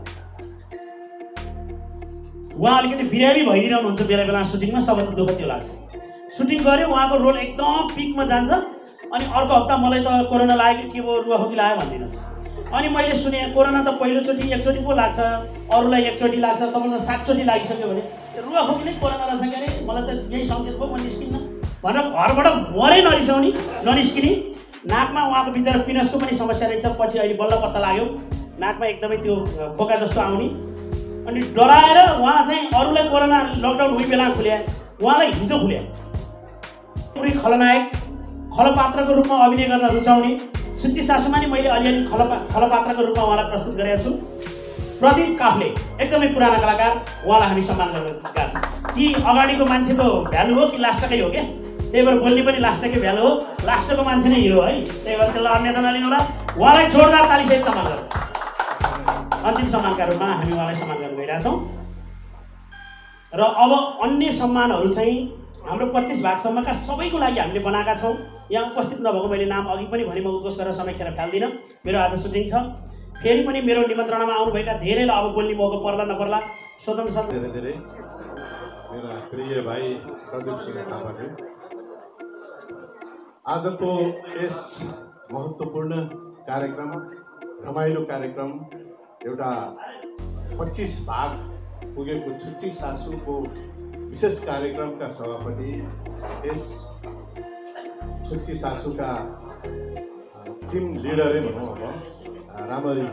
S2: उहाँ अलिकति बिरामी भइदिरहनुहुन्छ बेला बेला सुटिङमा। सबैको दुःख त्यो लाग्छ। सुटिङ गऱ्यो, उहाँको रोल एकदम पिकमा जान्छ, अनि अर्को हप्ता मलाई त कोरोना लाग्यो कि के भयो रुवाखोकी लाग्यो भनिदिनुहोस्। अनि मैले सुने कोरोना त पहिलोचोटि एकचोटि पो लाग्छ, अरूलाई एकचोटि लाग्छ, तपाईँलाई 7 चोटि लागिसक्यो भने रुवाखोकी नै कोरोना रहेछ अरे, मलाई त यही सङ्केत भयो, म निस्किन्न भनेर घरबाट मरै ननिस्किने। नाकमा उहाँको बिचरा पिनसको पनि समस्या रहेछ, पछि अहिले बल्ल पत्ता लाग्यो, नाकमा एकदमै त्यो फोका जस्तो आउने। अनि डराएर उहाँ चाहिँ अरूलाई कोरोना लकडाउन हुने बेला खुल्या, उहाँलाई हिजो खुल्या। पुरै खलनायक खलपात्रको रूपमा अभिनय गर्न रुचाउने सुच्ची सासूमा नि मैले अलिअलि खलपात्रको रूपमा उहाँलाई प्रस्तुत गरेको छु। प्रदीप काफ्ले एकदमै पुराना कलाकार, उहाँलाई हामी सम्मान गरेका छौँ। कि अगाडिको मान्छेको भ्यालु हो कि लास्टकै हो क्या, त्यही भएर बोल्ने पनि लास्टकै भ्यालु हो, लास्टको मान्छे नै हिरो है, त्यही भएर त्यसलाई अन्यथा नलिनु होला। उहाँलाई जोरदार तालीसहित सम्मान गरौँ। अन्तिम सम्मानका रूपमा हामी उहाँलाई सम्मान गर्न गइरहेछौँ। र अब अन्य सम्मानहरू चाहिँ हाम्रो 25 भागसम्मका सबैको लागि हामीले बनाएका छौँ। यहाँ उपस्थित नभएको मैले नाम अघि पनि भने म उद्घोष गरेर समय खेर फाल्दिनँ, मेरो आज सुटिङ छ। फेरि पनि मेरो निमन्त्रणामा आउनुभएका धेरैलाई अब बोल्ने मौका पर्ला नपर्ला स्वतन्त्र छ।
S1: धेरै धेरै मेरा प्रिय भाइ प्रदीप सिंह थापाज्यू, आजको यस महत्त्वपूर्ण कार्यक्रम, रमाइलो कार्यक्रम, एउटा 25 भाग पुगेको छुच्ची सासूको विशेष कार्यक्रमका सभापति, यस छुच्ची सासूका टिम लिडरै भनौँ अब रामरी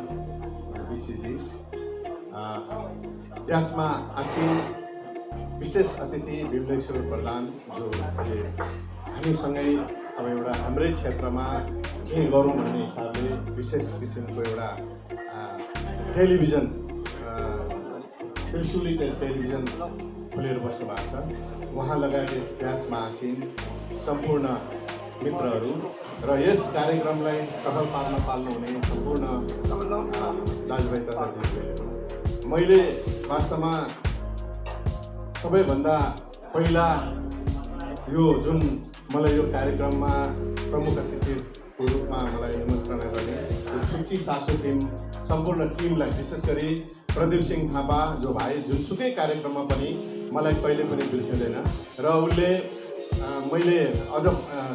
S1: विशीजी, यसमा आसीन विशेष अतिथि विमलेश्वर प्रधान, जो अहिले हामीसँगै अब एउटा हाम्रै क्षेत्रमा के गरौँ भन्ने हिसाबले विशेष किसिमको एउटा टेलिभिजन त्रिशुली टेलिभिजन खोलेर बस्नु भएको छ। उहाँ लगायत यस व्यासमा आसीन सम्पूर्ण मित्रहरू र यस कार्यक्रमलाई सफल पाल्नुहुने सम्पूर्ण दाजुभाइ तथा दिदीबहिनीहरू, मैले वास्तवमा सबैभन्दा पहिला यो जुन मलाई यो कार्यक्रममा प्रमुख अतिथिको रूपमा मलाई निमन्त्रणा गर्ने यो छुच्ची सासू टिम, सम्पूर्ण टिमलाई, विशेष गरी प्रदीप सिंह थापा जो भाइ जुनसुकै कार्यक्रममा पनि मलाई कहिले पनि बिर्सिँदैन र उसले मैले अझ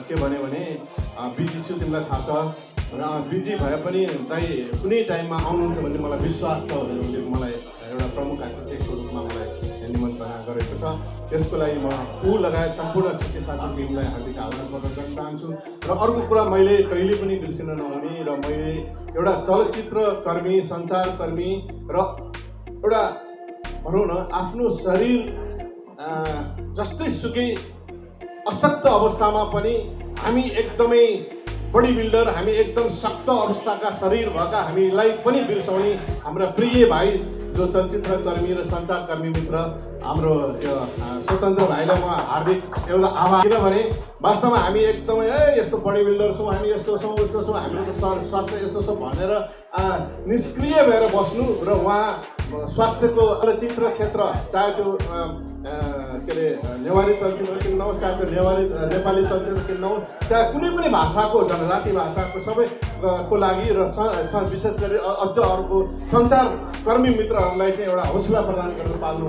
S1: के भन्यो भने बिजी छु तिमीलाई थाहा छ र बिजी भए पनि दाइ कुनै टाइममा आउनुहुन्छ भन्ने मलाई विश्वास छ भनेर उसले मलाई एउटा प्रमुख अतिथिको रूपमा मलाई निमन्त्रणा गरेको छ। त्यसको लागि म ऊ लगायत सम्पूर्ण छुच्ची सासू टिमलाई हार्दिक आभार प्रकट गर्न चाहन्छु। र अर्को कुरा मैले कहिले पनि बिर्सिन नहुने र मैले एउटा चलचित्रकर्मी, सञ्चारकर्मी र एउटा भनौँ न आफ्नो शरीर जस्तै सुकै अशक्त अवस्थामा पनि हामी एकदमै बडी बिल्डर, हामी एकदम शक्त अवस्थाका शरीर भएका हामीलाई पनि बिर्साउने हाम्रा प्रिय भाइ जो चलचित्रकर्मी र सञ्चारकर्मी मित्र हाम्रो यो स्वतन्त्र भाइलाई म हार्दिक एउटा आभार, किनभने वास्तवमा हामी एकदमै यस्तो बडी बिल्डर छौँ, हामी यस्तो छौँ उस्तो छौँ, हाम्रो त स्वास्थ्य यस्तो छ भनेर निष्क्रिय भएर बस्नु र उहाँ स्वास्थ्यको चलचित्र क्षेत्र, चाहे त्यो के अरे नेवारी चलचित्र किन नहोस्, चाहे त्यो नेपाली चलचित्र किन नहोस्, चाहे कुनै पनि भाषाको जनजाति भाषाको सबैको लागि र विशेष गरी अझ अर्को सञ्चारकर्मी मित्रहरूलाई चाहिँ एउटा हौसला प्रदान गरेर पाल्नु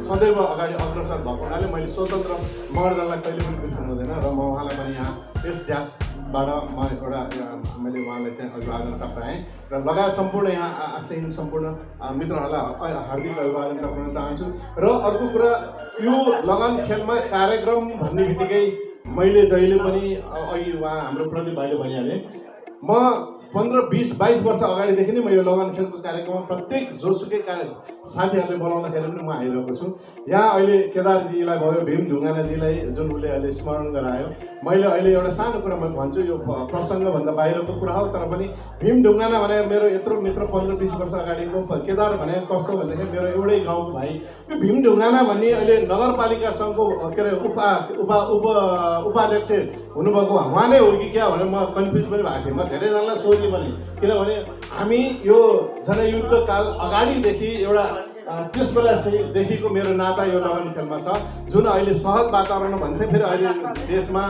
S1: सदैव अगाडि अग्रसर भएको हुनाले मैले स्वतन्त्र महर्जनलाई कहिले पनि बिर्सनु हुँदैन र म उहाँलाई पनि यहाँ यस ड्यासबाट म एउटा मैले उहाँलाई चाहिँ अभिवादन टक्राएँ र लगायत सम्पूर्ण यहाँ आसीन सम्पूर्ण मित्रहरूलाई हार्दिक अभिवादन टक्राउन चाहन्छु। र अर्को कुरा, यो लगन खेलमा कार्यक्रम भन्ने बित्तिकै मैले जहिले पनि अघि उहाँ हाम्रो प्रदीप भाइले भनिहाले, म 15, 20, 22 वर्ष अगाडिदेखि नै म यो लगन खेलको कार्यक्रममा प्रत्येक जोसुकै साथीहरूले बोलाउँदाखेरि पनि म आइरहेको छु। यहाँ अहिले केदारजीलाई भयो, भीम ढुङ्गानाजीलाई जुन उसले अहिले स्मरण गरायो, मैले अहिले एउटा सानो कुरा म भन्छु, यो प्रसङ्गभन्दा बाहिरको कुरा हो, तर पनि भीम ढुङ्गाना भने मेरो यत्रो मित्र 15-20 वर्ष अगाडिको, केदार भने कस्तो भनेदेखि मेरो एउटै गाउँको भाइ। यो भीम ढुङ्गाना भन्ने अहिले नगरपालिका सङ्घको के अरे उपाध्यक्ष हुनुभएको उहाँ नै हो कि क्या भनेर म कन्फ्युज पनि भएको थिएँ। म धेरैजनालाई सोधेँ पनि, किनभने हामी यो जनयुद्धकाल अगाडिदेखि एउटा त्यस बेलादेखिको मेरो नाता यो लगन खेलमा छ, जुन अहिले सहज वातावरण भन्थे। फेरि अहिले देशमा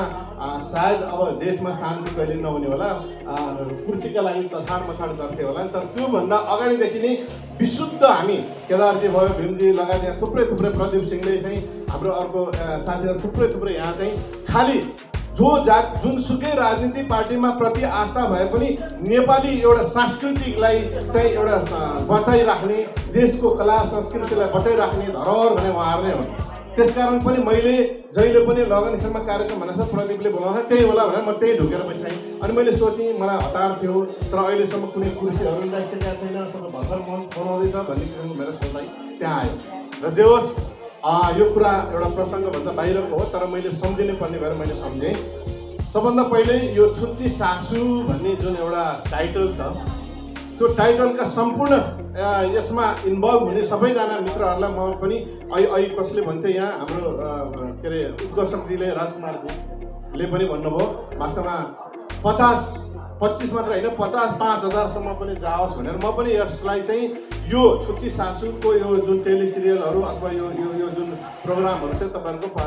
S1: सायद अब देशमा शान्ति कहिले नहुने होला, कुर्सीका लागि तथार मथाड गर्थे होला, तर त्योभन्दा अगाडिदेखि नै विशुद्ध हामी केदारजी भयो, भीमजी लगायत यहाँ थुप्रै प्रदीप सिंहले चाहिँ हाम्रो अर्को साथीहरू थुप्रै यहाँ चाहिँ खालि
S7: जुनसुकै राजनीतिक पार्टीमा प्रति आस्था भए पनि नेपाली एउटा सांस्कृतिकलाई चाहिँ एउटा बचाइराख्ने, देशको कला संस्कृतिलाई बचाइराख्ने धरोहर भने उहाँहरू नै हुन्। त्यसकारण पनि मैले जहिले पनि लगनखेलमा कार्यक्रम भनेको प्रदीपले बोलाउँदा त्यही होला भनेर म त्यही ढुकेर बसिरहेँ। अनि मैले सोचेँ मलाई हतार थियो, तर अहिलेसम्म कुनै कुर्सीहरू राखिसकेका छैन, सब भर्खर मन बनाउँदैछ भन्ने किसिमको मेरो सोचाइ त्यहाँ आयो। र जे होस् यो कुरा एउटा प्रसङ्गभन्दा बाहिरको हो, तर मैले सम्झिनै पर्ने भएर मैले सम्झेँ। सबभन्दा पहिले यो छुच्ची सासु भन्ने जुन एउटा टाइटल छ, त्यो टाइटलका सम्पूर्ण यसमा इन्भल्भ हुने सबैजना मित्रहरूलाई म पनि अहिले कसले भन्थे यहाँ हाम्रो के अरे उद्घोषकजीले, राजकुमारजीले पनि भन्नुभयो वास्तवमा 50-25 मात्र होइन 50-5,000सम्म पनि जाओस् भनेर म पनि यसलाई चाहिँ यो छुच्ची सासुको यो जुन टेलिसिरियलहरू अथवा यो जुन प्रोग्रामहरू चाहिँ तपाईँहरूको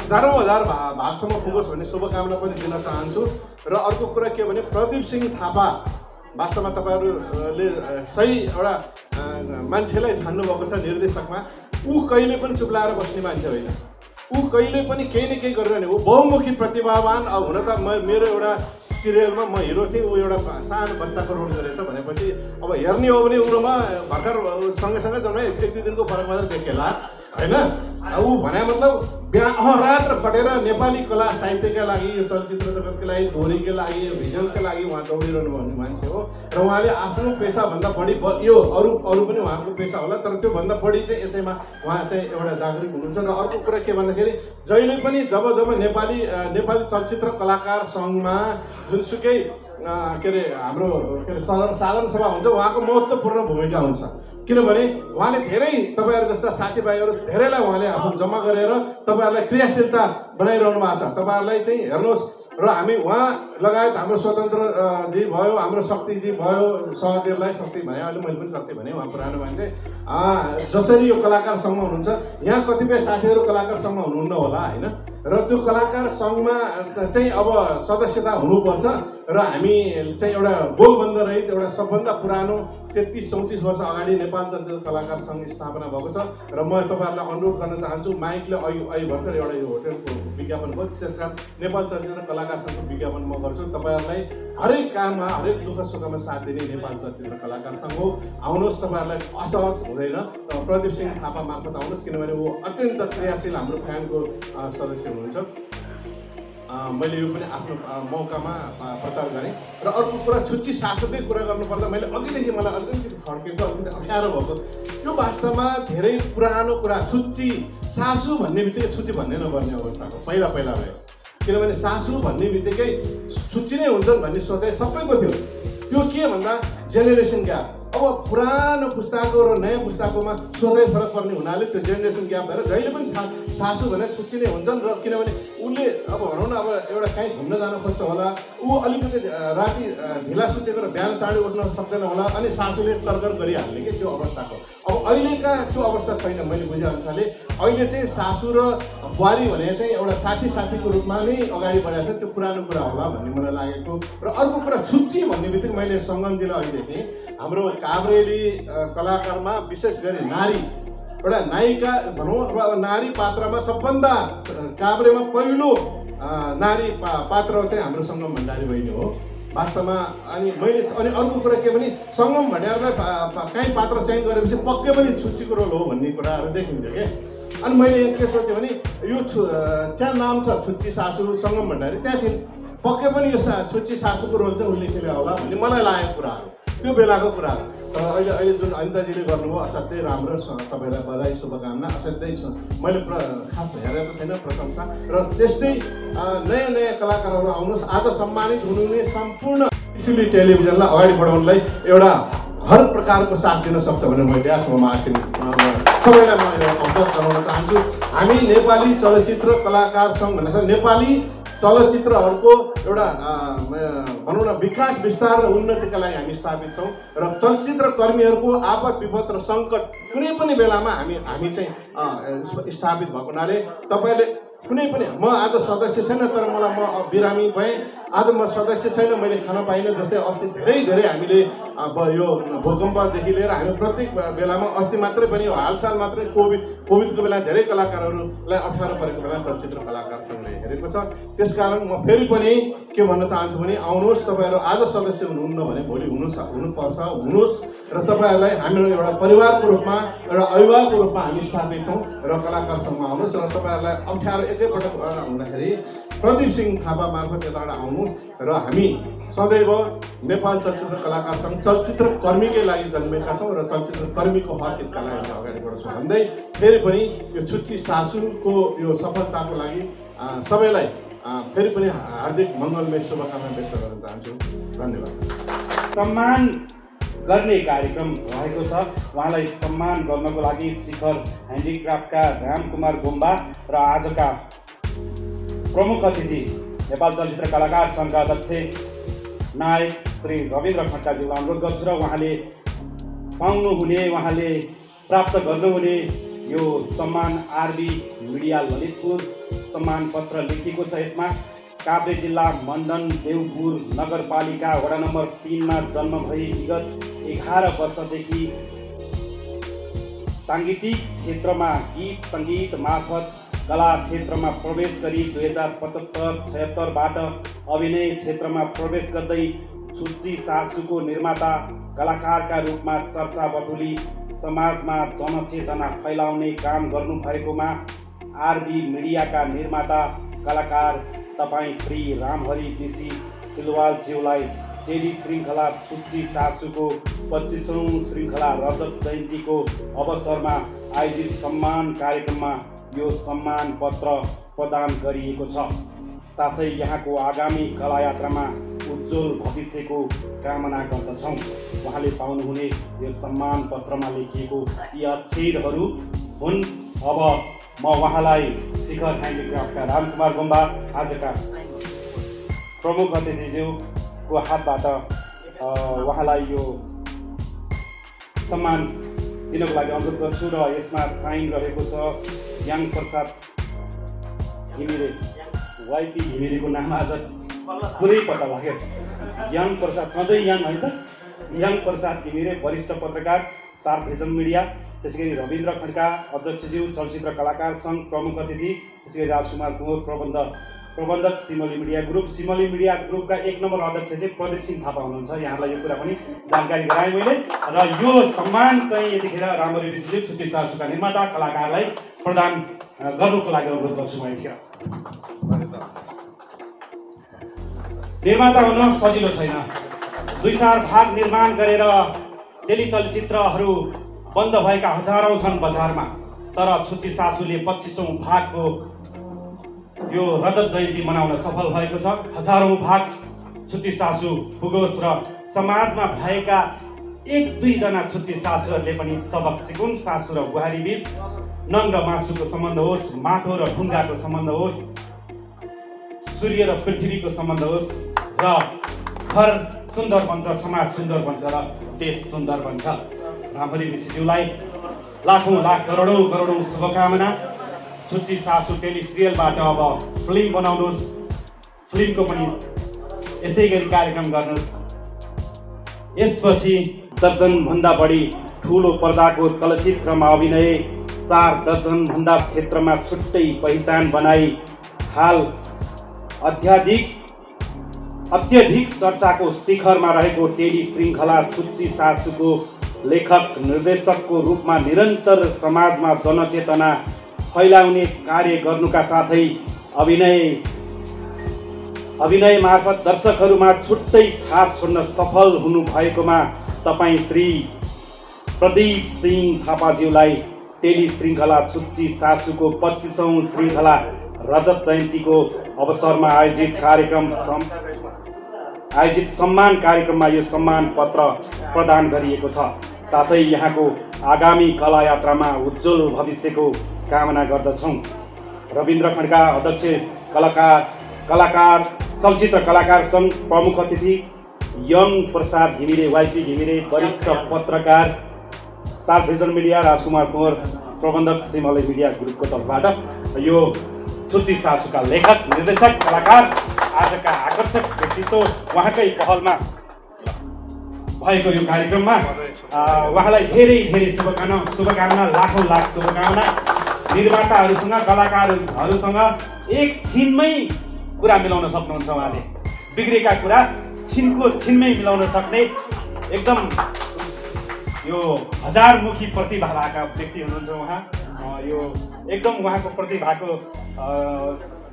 S7: हजारौँ हजार भागसम्म पुगोस् भन्ने शुभकामना पनि दिन चाहन्छु। र अर्को कुरा के भने प्रदीप सिंह थापा वास्तवमा तपाईँहरूले सही एउटा मान्छेलाई छान्नुभएको छ निर्देशकमा। ऊ कहिले पनि चुप्लाएर बस्ने मान्छे होइन, ऊ कहिले पनि केही न केही गरिरहने, ऊ बहुमुखी प्रतिभावान। अब हुन त मेरो एउटा सिरियलमा म हिरो थिएँ, ऊ एउटा सानो बच्चाको रोल गरेछ भनेपछि अब हेर्ने हो भने उमा भर्खर सँगै जम्मै 1-2 दिनको फरक मात्र देखेला होइन। ऊ भने मतलब रात र खटेर नेपाली कला साहित्यका लागि, यो चलचित्र जगतको लागि, दोहोरीको लागि, भिजनका लागि उहाँ दौडिरहनु भन्ने मान्छे हो। र उहाँले आफ्नो पेसाभन्दा बढी यो अरू पनि उहाँको पेसा होला, तर त्योभन्दा बढी चाहिँ यसैमा उहाँ चाहिँ एउटा जागरुक हुनुहुन्छ। र अर्को कुरा के भन्दाखेरि जहिले पनि जब नेपाली चलचित्र कलाकार सङ्घमा जुनसुकै के अरे हाम्रो के अरे साधारण सभा हुन्छ, उहाँको महत्त्वपूर्ण भूमिका हुन्छ। किनभने उहाँले धेरै तपाईँहरू जस्ता साथीभाइहरू धेरैलाई उहाँले आफू जम्मा गरेर तपाईँहरूलाई क्रियाशीलता बनाइरहनु भएको छ। तपाईँहरूलाई चाहिँ हेर्नुहोस्, र हामी उहाँ लगायत हाम्रो स्वतन्त्रजी भयो, हाम्रो शक्तिजी भयो, सहदेवलाई शक्ति भने, अहिले मैले पनि शक्ति भने, उहाँ पुरानो मान्छे। जसरी यो कलाकार सङ्घमा हुनुहुन्छ, यहाँ कतिपय साथीहरू कलाकार सङ्घमा हुनुहुन्न होला होइन, र त्यो कलाकार सङ्घमा चाहिँ अब सदस्यता हुनुपर्छ। र हामी चाहिँ एउटा गोलबन्द रहित एउटा सबभन्दा पुरानो 33-34 वर्ष अगाडि नेपाल चलचित्र कलाकार सङ्घ स्थापना भएको छ। र म तपाईँहरूलाई अनुरोध गर्न चाहन्छु, माइकले अहिले भर्खर एउटा यो होटेलको विज्ञापन भयो, त्यसकारण नेपाल चलचित्र कलाकार सङ्घको विज्ञापन म गर्छु। तपाईँहरूलाई हरेक काममा, हरेक दुःख सुखमा साथ दिने नेपाल चलचित्र कलाकार सङ्घ हो। आउनुहोस्, तपाईँहरूलाई असहज हुँदैन, प्रदीप सिंह थापा मार्फत आउनुहोस्, किनभने ऊ अत्यन्त क्रियाशील हाम्रो फ्यानको सदस्य हुनुहुन्छ। मैले यो पनि आफ्नो मौकामा प्रचार गरेँ। र अर्को कुरा छुच्ची सासुकै कुरा गर्नुपर्दा मैले अघिदेखि मलाई अलिकति खड्केको, अलिकति अप्ठ्यारो भएको, यो वास्तवमा धेरै पुरानो कुरा। छुच्ची सासु भन्ने बित्तिकै छुच्ची भन्ने नपर्ने अवस्थाको पहिला भयो, किनभने सासु भन्ने बित्तिकै छुच्ची नै हुन्छन् भन्ने सोचाइ सबैको थियो। त्यो के भन्दा जेनेरेसन ग्याप। अब पुरानो पुस्ताको र नयाँ पुस्ताकोमा सोचाइ फरक पर्ने हुनाले त्यो जेनेरेसन ग्याप भएर जहिले पनि सासु भने छुच्ची नै हुन्छन्। र किनभने उसले अब भनौँ न, अब एउटा कहीँ घुम्न जान खोज्छ होला, ऊ अलिकति राति ढिला सुतेको र बिहान चाँडै उठ्न सक्दैन होला, अनि सासुले करकर गरिहाल्ने कि त्यो अवस्थाको। अब अहिलेका त्यो अवस्था छैन। मैले बुझेअनुसारले अहिले चाहिँ सासु र बुहारी भने चाहिँ एउटा साथीको रूपमा नै अगाडि बढाएको छ। त्यो पुरानो कुरा होला भन्ने मलाई लागेको। र अर्को कुरा छुच्ची भन्ने बित्तिकै मैले सङ्गमजीलाई अहिले देखेँ, हाम्रो काभ्रेली कलाकारमा विशेष गरी नारी एउटा नायिका भनौँ, नारी पात्रमा सबभन्दा काभ्रेमा पहिलो नारी पात्र चाहिँ हाम्रो सङ्गम भण्डारी बहिनी हो वास्तवमा। अनि अर्को कुरा के भने सङ्गम भण्डारीलाई कहीँ पात्र चेन्ज गरेपछि पक्कै पनि छुच्चीको रोल हो भन्ने कुराहरू देखिन्थ्यो क्या। अनि मैले के सोचेँ भने यो त्यहाँ नाम छ छुच्ची सासु सङ्गम भण्डारी, त्यहाँ चाहिँ पक्कै पनि यो छुच्ची सासुको रोल चाहिँ उसले खेल्यो होला भन्ने मलाई लागेको कुराहरू, त्यो बेलाको कुराहरू। तर अहिले जुन अनिताजीले गर्नुभयो असाध्यै राम्रो, तपाईँलाई बधाई शुभकामना। असाध्यै मैले खास हेरेको छैन, प्रशंसा। र त्यस्तै नयाँ कलाकारहरू आउनुहोस्। आज सम्मानित हुनुहुने सम्पूर्ण सिली टेलिभिजनलाई अगाडि बढाउनलाई एउटा हर प्रकारको साथ दिन सक्छ भनेर मैले आसम्म आशा सबैलाई म अवगत गराउन चाहन्छु। हामी नेपाली चलचित्र कलाकार सङ्घ भनेको नेपाली चलचित्रहरूको एउटा भनौँ न विकास विस्तार र उन्नतिका लागि हामी स्थापित छौँ। र चलचित्र कर्मीहरूको आपद विपद र सङ्कट कुनै पनि बेलामा हामी चाहिँ स्थापित भएको हुनाले तपाईँले कुनै पनि, म आज सदस्य छैन तर मलाई म बिरामी भएँ, आज म सदस्य छैन, मैले खान पाइनँ। जस्तै अस्ति धेरै हामीले अब यो भूकम्पदेखि लिएर हामी प्रत्येक बेलामा अस्ति मात्रै पनि हालसाल मात्रै कोभिडको बेला धेरै कलाकारहरूलाई अप्ठ्यारो परेको बेला चलचित्र कलाकार सङ्घले हेरेको छ। त्यसकारण म फेरि पनि के भन्न चाहन्छु भने आउनुहोस्, तपाईँहरू आज सदस्य हुनुहुन्न भने भोलि हुनुपर्छ, हुनुहोस् र तपाईँहरूलाई हाम्रो एउटा परिवारको रूपमा एउटा अभिभावकको रूपमा हामी स्थापित छौँ र कलाकार सङ्घमा आउनुहोस् र तपाईँहरूलाई अप्ठ्यारो एकैपटक हुँदाखेरि प्रदीप सिंह थापा मार्फत यताबाट आउनुहोस् र हामी सदैव नेपाल चलचित्र कलाकार सङ्घ चलचित्र कर्मीकै लागि जन्मेका छौँ र चलचित्र कर्मीको हक हितका लागि हामी अगाडि बढ्छौँ भन्दै फेरि पनि यो छुट्टी सासूको यो सफलताको लागि सबैलाई फेरि पनि हार्दिक मङ्गलमय शुभकामना व्यक्त गर्न चाहन्छु। धन्यवाद।
S3: सम्मान गर्ने कार्यक्रम रहेको छ। उहाँलाई सम्मान गर्नको लागि शिखर ह्यान्डिक्राफ्टका रामकुमार गोम्बा र आजका प्रमुख अतिथि नेपाल चलचित्र कलाकार सङ्घका अध्यक्ष नायक श्री रविन्द्र खड्काज्यूलाई अनुरोध गर्छु र उहाँले पाउनुहुने, उहाँले प्राप्त गर्नुहुने यो सम्मान आरबी मिडिया ललितपुर सम्मान पत्र लेखिएको छ। यसमा काभ्रे जिल्ला मण्डन देवपुर नगरपालिका वडा नम्बर 3 मा जन्म भई विगत 11 वर्षदेखि साङ्गीतिक क्षेत्रमा गीत सङ्गीत मार्फत कला क्षेत्रमा प्रवेश गरी 2075-76बाट अभिनय क्षेत्रमा प्रवेश गर्दै छुच्ची सासूको निर्माता कलाकारका रूपमा चर्चा बटुली समाजमा जनचेतना फैलाउने काम गर्नुभएकोमा आरबी मिडियाका निर्माता कलाकार तपाईँ श्री रामहरि विसी सिलवालज्यूलाई टेली श्रृङ्खला छुच्ची सासूको 25औं श्रृङ्खला रजत जयन्तीको अवसरमा आयोजित सम्मान कार्यक्रममा यो सम्मान पत्र प्रदान गरिएको छ। साथै यहाँको आगामी कला यात्रामा उज्जवल भविष्यको कामना गर्दछौँ। उहाँले पाउनुहुने यो सम्मान पत्रमा लेखिएको यी अक्षरहरू हुन्। अब म उहाँलाई शिखर ह्यान्डिक्राफ्टका रामकुमार गोम्बा आजका प्रमुख अतिथिज्यूको हातबाट उहाँलाई यो सम्मान दिनको लागि अनुरोध गर्छु र यसमा साइन रहेको छ याङ प्रसाद घिमिरे। वाइपी घिमिरेको नाम आज पुरै पत्ता लाग्यो। याङ प्रसाद सधैँ याङ होइन त, याङ प्रसाद घिमिरे वरिष्ठ पत्रकार स्टार भिजन मिडिया, त्यसैगरी रविन्द्र खड्का अध्यक्षज्यू चलचित्र कलाकार सङ्घ प्रमुख अतिथि, त्यसैगरी राजकुमार कुँवर प्रबन्धक Simli media group. Simli media ग्रुपका 1 number अध्यक्ष चाहिँ प्रदीप सिंह थापा हुनुहुन्छ। यहाँलाई यो कुरा पनि जानकारी गराएँ मैले र यो सम्मान चाहिँ यतिखेर रामहरि विसीले छुट्टी सासूका निर्माता कलाकारलाई प्रदान गर्नुको लागि अनुरोध गर्छु। म यतिखेर निर्माता हुन सजिलो छैन। 2-4 भाग निर्माण गरेर टेली चलचित्रहरू बन्द भएका हजारौँ छन् बजारमा, तर छुच्ची सासूले 25औं भागको यो रजत जयन्ती मनाउन सफल भएको छ। हजारौँ भाग छुच्ची सासू पुगोस् र समाजमा भएका 1-2 जना छुच्ची सासूहरूले पनि सबक सिकुन्। सासू र बुहारी बीच नङ र मासुको सम्बन्ध होस्, माटो र ढुङ्गाको सम्बन्ध होस्, सूर्य र पृथ्वीको सम्बन्ध होस् र घर सुन्दर बन्छ, समाज सुन्दर बन्छ र देश सुन्दर बन्छ। रामहरि विसीज्यूलाई लाखौँ लाख करोडौँ शुभकामना। छुच्ची सासू टेली सिरियलबाट अब फिल्म बनाउनुहोस्, फिल्मको पनि यसै गरी कार्यक्रम गर्नुहोस्। यसपछि दर्जनभन्दा बढी ठुलो पर्दाको चलचित्रमा अभिनय, 4 दर्जनभन्दा क्षेत्रमा छुट्टै पहिचान बनाई हाल अत्यधिक चर्चाको शिखरमा रहेको टेली श्रृङ्खला छुच्ची सासूको लेखक निर्देशकको रूपमा निरन्तर समाजमा जनचेतना फैलाउने कार्य गर्नुका साथै अभिनय मार्फत दर्शकहरूमा छुट्टै छाप छोड्न सफल हुनुभएकोमा तपाईँ श्री प्रदीप सिंह थापाज्यूलाई टेली श्रृङ्खला छुच्ची सासूको 25औं श्रृङ्खला रजत जयन्तीको अवसरमा आयोजित सम्मान कार्यक्रममा यो सम्मान पत्र प्रदान गरिएको छ। साथै यहाँको आगामी कला यात्रामा उज्जवल भविष्यको कामना गर्दछौँ। रविन्द्र खड्का अध्यक्ष कलाकार चलचित्र कलाकार सङ्घ प्रमुख अतिथि यङ प्रसाद घिमिरे, वाइपी घिमिरे वरिष्ठ पत्रकार स्टार भिजन मिडिया, राजकुमार कुँवर प्रबन्धक सिमली मिडिया ग्रुपको तर्फबाट यो छुच्ची सासूका लेखक निर्देशक कलाकार आजका आकर्षक व्यक्तित्व उहाँकै पहलमा भएको यो कार्यक्रममा उहाँलाई धेरै धेरै शुभकामना लाखौँ लाख शुभकामना। निर्माताहरूसँग कलाकारहरूसँग एकछिनमै कुरा मिलाउन सक्नुहुन्छ उहाँले। बिग्रेका कुरा छिनको छिनमै मिलाउन सक्ने एकदम यो हजारमुखी प्रतिभा भएका व्यक्ति हुनुहुन्छ उहाँ। यो एकदम उहाँको प्रतिभाको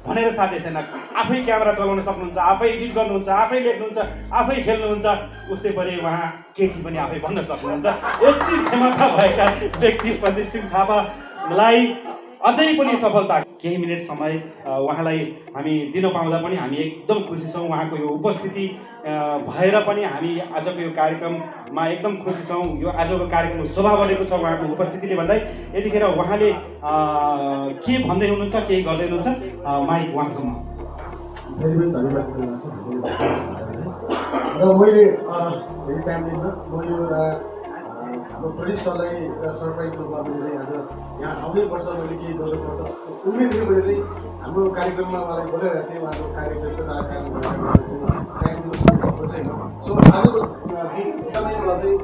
S3: भनेर साथै छैन। आफै क्यामेरा चलाउन सक्नुहुन्छ, आफै एडिट गर्नुहुन्छ, आफै लेख्नुहुन्छ, आफै खेल्नुहुन्छ। उस्तै परि उहाँ केटी पनि आफै भन्न सक्नुहुन्छ। यति क्षमता भएका व्यक्ति प्रदीप सिंह थापालाई अझै पनि सफलता केही मिनट समय उहाँलाई हामी दिन पाउँदा पनि हामी एकदम खुसी छौँ। उहाँको यो उपस्थिति भएर पनि हामी आजको यो कार्यक्रममा एकदम खुसी छौँ। यो आजको कार्यक्रमको शोभा बढेको छ उहाँको उपस्थितिले भन्दै। यतिखेर उहाँले के भन्दै हुनुहुन्छ, केही गर्दै हुनुहुन्छ, माइक उहाँसम्म।
S5: धेरै पनि धन्यवाद दिनुहुन्छ र मैले धेरै टाइम दिन्न। म यो हाम्रो प्रडिक्सरलाई सरप्राइज रूपमा मैले चाहिँ आज यहाँ आउने वर्ष मैले केही गर्नुपर्छ उम्मेद थियो। मैले चाहिँ हाम्रो कार्यक्रममा उहाँलाई बोलिरहेको थिएँ, उहाँको कार्यदर्शन टाइम दिनु सक्नु छैन। सो आजको दिन एकदमै मलाई चाहिँ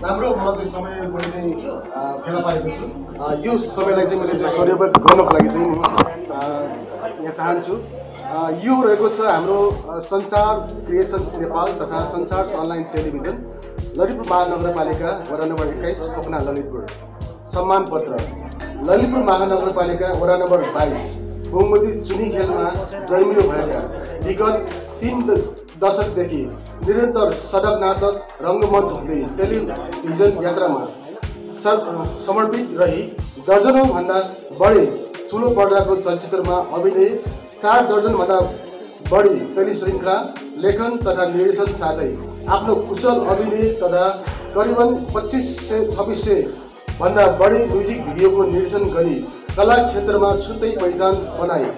S5: राम्रो समय मैले चाहिँ फेला पारेको छु। यो समयलाई चाहिँ मैले चाहिँ सदुपयोग गर्नको लागि चाहिँ यहाँ चाहन्छु। यो रहेको छ हाम्रो संसार क्रिएसन्स नेपाल तथा संसार अनलाइन टेलिभिजन ललितपुर महानगरपालिका वडा नम्बर 21 पोखना ललितपुर। सम्मान पत्र ललितपुर महानगरपालिका वडा नम्बर 22 बहुमती चुनी खेलमा जन्मिनु भएका विगत 3 दशकदेखि निरन्तर सडक नाटक रङ्गमञ्च हुँदै टेलिभिजन यात्रामा समर्पित रही दर्जनौँभन्दा बढी ठुलो पर्दाको चलचित्रमा अभिनय, 4 दर्जनभन्दा बढी टेलिश्रृङ्खला लेखन तथा निर्देशन साथै आफ्नो कुशल अभिनय तथा करिबन 2500-2600 भन्दा बढी म्युजिक भिडियोको निर्देशन गरी कला क्षेत्रमा छुट्टै पहिचान बनाए।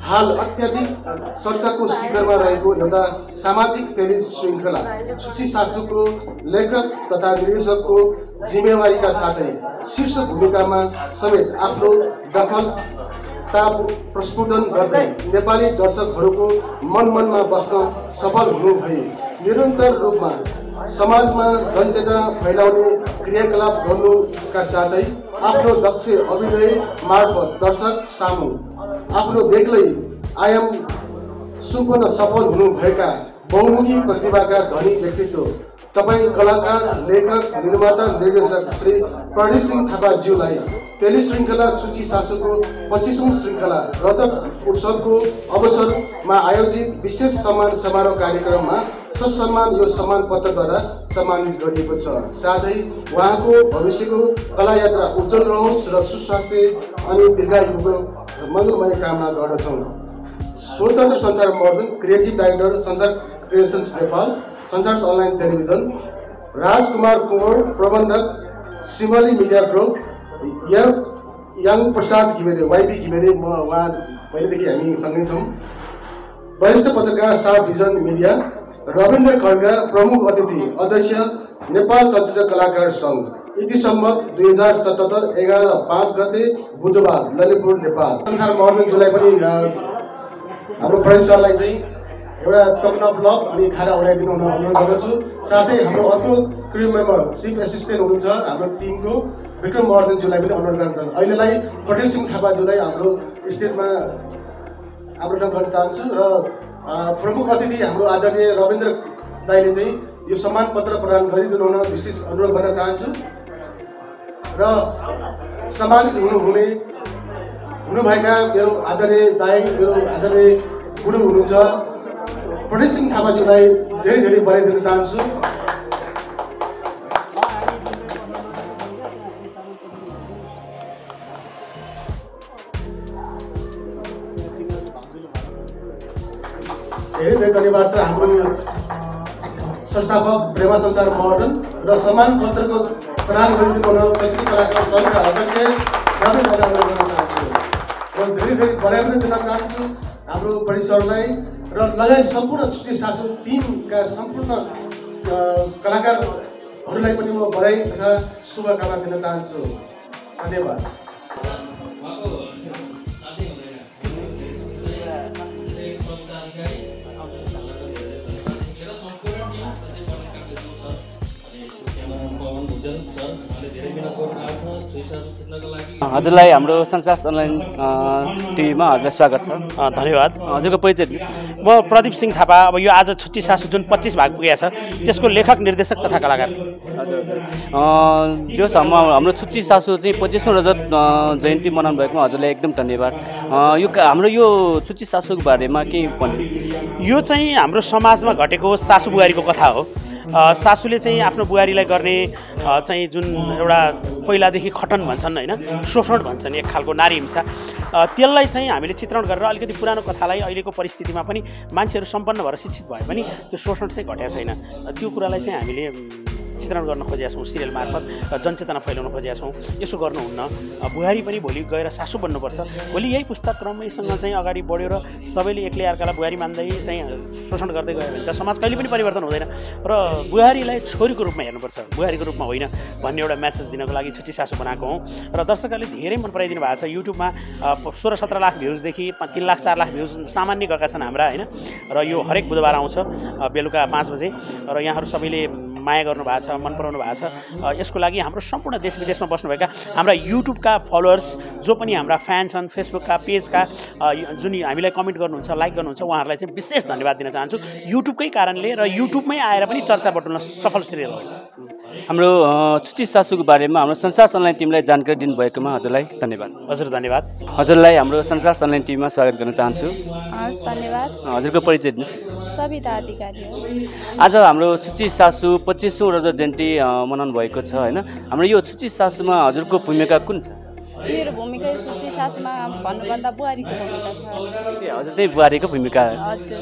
S5: हाल अत्याधिक चर्चाको शिखरमा रहेको एउटा सामाजिक टेलिश्रृङ्खला सूची सासूको लेखक तथा निर्देशकको जिम्मेवारीका साथै शीर्ष भूमिकामा समेत आफ्नो दखलता प्रस्फुटन गर्दै नेपाली दर्शकहरूको मनमा बस्न सफल हुनुभए। निरन्तर रूपमा समाजमा जनचेतना फैलाउने क्रियाकलाप गर्नुका साथै आफ्नो दक्ष अभिनय मार्फत दर्शक सामु आफ्नो बेग्लै आयाम सुम्पन सफल हुनुभएका बहुमुखी प्रतिभाका धनी व्यक्तित्व तपाईँ कलाकार, लेखक, निर्माता, निर्देशक श्री प्रदीप सिंह थापाज्यूलाई टेलिश्रृङ्खला सूची सासूको 25औं श्रृङ्खला रजत उत्सवको अवसरमा आयोजित विशेष सम्मान समारोह कार्यक्रममा ससम्मान यो सम्मान पत्रद्वारा सम्मानित गरिएको छ। साथै उहाँको भविष्यको कला यात्रा उज्जवल रहोस् र सुस्वास्थ्य अनि दीर्घायुको मङ्गलमय कामना गर्दछौँ। स्वतन्त्र संसार महर्जन क्रिएटिभ डाइरेक्टर संसार क्रिएसन्स नेपाल संसार अनलाइन टेलिभिजन राजकुमार कुँवर प्रबन्धक सिमली मिडिया ग्रुप याङ प्रसाद घिमिरे वाइबी घिमिरे म उहाँ पहिलेदेखि हामी सँगै छौँ। वरिष्ठ पत्रकार सार भिजन मिडिया रविन्द्र खड्का प्रमुख अतिथि अध्यक्ष नेपाल चलचित्र कलाकार सङ्घ। इति सम्मत 2077 11/5 गते बुधबार ललितपुर नेपाल। संसार महर्जनज्यूलाई पनि हाम्रो प्रोड्युसरलाई चाहिँ एउटा टोकन अफ लभ अनि खाना उडाइदिनु हुन अनुरोध गर्दछु। साथै हाम्रो अर्को क्रू मेम्बर चिफ एसिस्टेन्ट हुनुहुन्छ हाम्रो टिमको विक्रम महर्जनज्यूलाई पनि अनुरोध गर्न चाहन्छु। अहिलेलाई प्रदीप सिंह थापाज्यूलाई हाम्रो स्टेजमा आवेदन गर्न चाहन्छु र प्रमुख अतिथि हाम्रो आदरणीय रविन्द्र दाईले चाहिँ यो सम्मान पत्र प्रदान गरिदिनु हुन विशेष अनुरोध गर्न चाहन्छु। र सम्मानित हुनुभएका मेरो आदरणीय दाई, मेरो आदरणीय गुरु हुनुहुन्छ प्रदीप सिंह थापाज्यूलाई धेरै धेरै बधाई दिन चाहन्छु। धेरै धेरै धन्यवाद छ हाम्रो संस्थापक प्रेमा संसार महर्जन र सम्मान पत्रको प्रदान गरिदिनु हुन चलचित्र कलाकार सङ्घका अध्यक्ष रविन्द्र खड्का गर्न चाहन्छु र धेरै धेरै बधाई पनि दिन चाहन्छु हाम्रो परिसरलाई र लगायत सम्पूर्ण सूची सासू टिमका सम्पूर्ण कलाकारहरूलाई पनि म बधाई तथा शुभकामना दिन चाहन्छु। धन्यवाद।
S8: हजुरलाई हाम्रो संसार अनलाइन टिभीमा हजुरलाई स्वागत छ।
S2: धन्यवाद।
S8: हजुरको परिचय दिनुहोस्।
S2: म प्रदीप सिंह थापा। अब यो आज छुट्टी सासु जुन 25 भाग पुगेको छ त्यसको लेखक निर्देशक तथा कलाकार।
S8: जो हाम्रो छुट्टी सासु चाहिँ 25औं रजत जयन्ती मनाउनु भएकोमा हजुरलाई एकदम धन्यवाद। हाम्रो यो छुट्टी सासुको बारेमा के भन्नुहुन्छ?
S2: यो चाहिँ हाम्रो समाजमा घटेको सासु बुहारीको कथा हो। सासुले चाहिँ आफ्नो बुहारीलाई गर्ने चाहिँ जुन एउटा पहिलादेखि खटन भन्छन् होइन, शोषण भन्छन्, एक खालको नारी हिंसा, त्यसलाई चाहिँ हामीले चित्रण गरेर अलिकति पुरानो कथालाई अहिलेको परिस्थितिमा पनि मान्छेहरू सम्पन्न भएर शिक्षित भए पनि त्यो शोषण चाहिँ घटेको छैन, त्यो कुरालाई चाहिँ हामीले चित्रण गर्न खोजेका छौँ सिरियल मार्फत, जनचेतना फैलाउन खोजेका छौँ। यसो गर्नुहुन्न, बुहारी पनि भोलि गएर सासु बन्नुपर्छ। भोलि यही पुस्तक क्रमैसँग चाहिँ अगाडि बढ्यो र सबैले एक्लै अर्कालाई बुहारी मान्दै चाहिँ शोषण गर्दै गयो भने त समाज कहिले पनि परिवर्तन हुँदैन र बुहारीलाई छोरीको रूपमा हेर्नुपर्छ, बुहारीको रूपमा होइन भन्ने एउटा मेसेज दिनको लागि छुट्टी सासु बनाएको हौँ। र दर्शकहरूले धेरै मन पराइदिनु भएको छ। युट्युबमा 16-17 लाख भ्युजदेखि 3 लाख 4 लाख भ्युज सामान्य गएका छन् हाम्रा होइन। र यो हरेक बुधबार आउँछ बेलुका 5 बजे र यहाँहरू सबैले माया गर्नु भएको छ, मन पराउनु भएको छ। यसको लागि हाम्रो सम्पूर्ण देश विदेशमा बस्नुभएका हाम्रा युट्युबका फलोअर्स जो पनि हाम्रा फ्यान छन्, फेसबुकका पेजका जुन हामीलाई कमेन्ट गर्नुहुन्छ, लाइक गर्नुहुन्छ, उहाँहरूलाई चाहिँ विशेष धन्यवाद दिन चाहन्छु। युट्युबकै कारणले र युट्युबमै आएर पनि चर्चा बटुल्न सफल सिरियल हो।
S8: हाम्रो छुट्टी सासुको बारेमा हाम्रो संसार अनलाइन टिमलाई जानकारी दिनुभएकोमा हजुरलाई धन्यवाद।
S2: हजुर धन्यवाद।
S8: हजुरलाई हाम्रो संसार अनलाइन टिममा स्वागत गर्न चाहन्छु।
S9: हस् धन्यवाद।
S8: हजुरको परिचय दिनुहोस्।
S9: सविता अधिकारी हो।
S8: आज हाम्रो छुट्टी सासु 25औं रजत जयन्ती मनाउनु भएको छ होइन। हाम्रो यो छुट्टी सासुमा हजुरको भूमिका कुन छ?
S9: मेरो भूमिका छुट्टी सासुमा भन्नुपर्दा बुहारीको भूमिका छ।
S8: हजुर चाहिँ बुहारीको भूमिका।
S9: हजुर।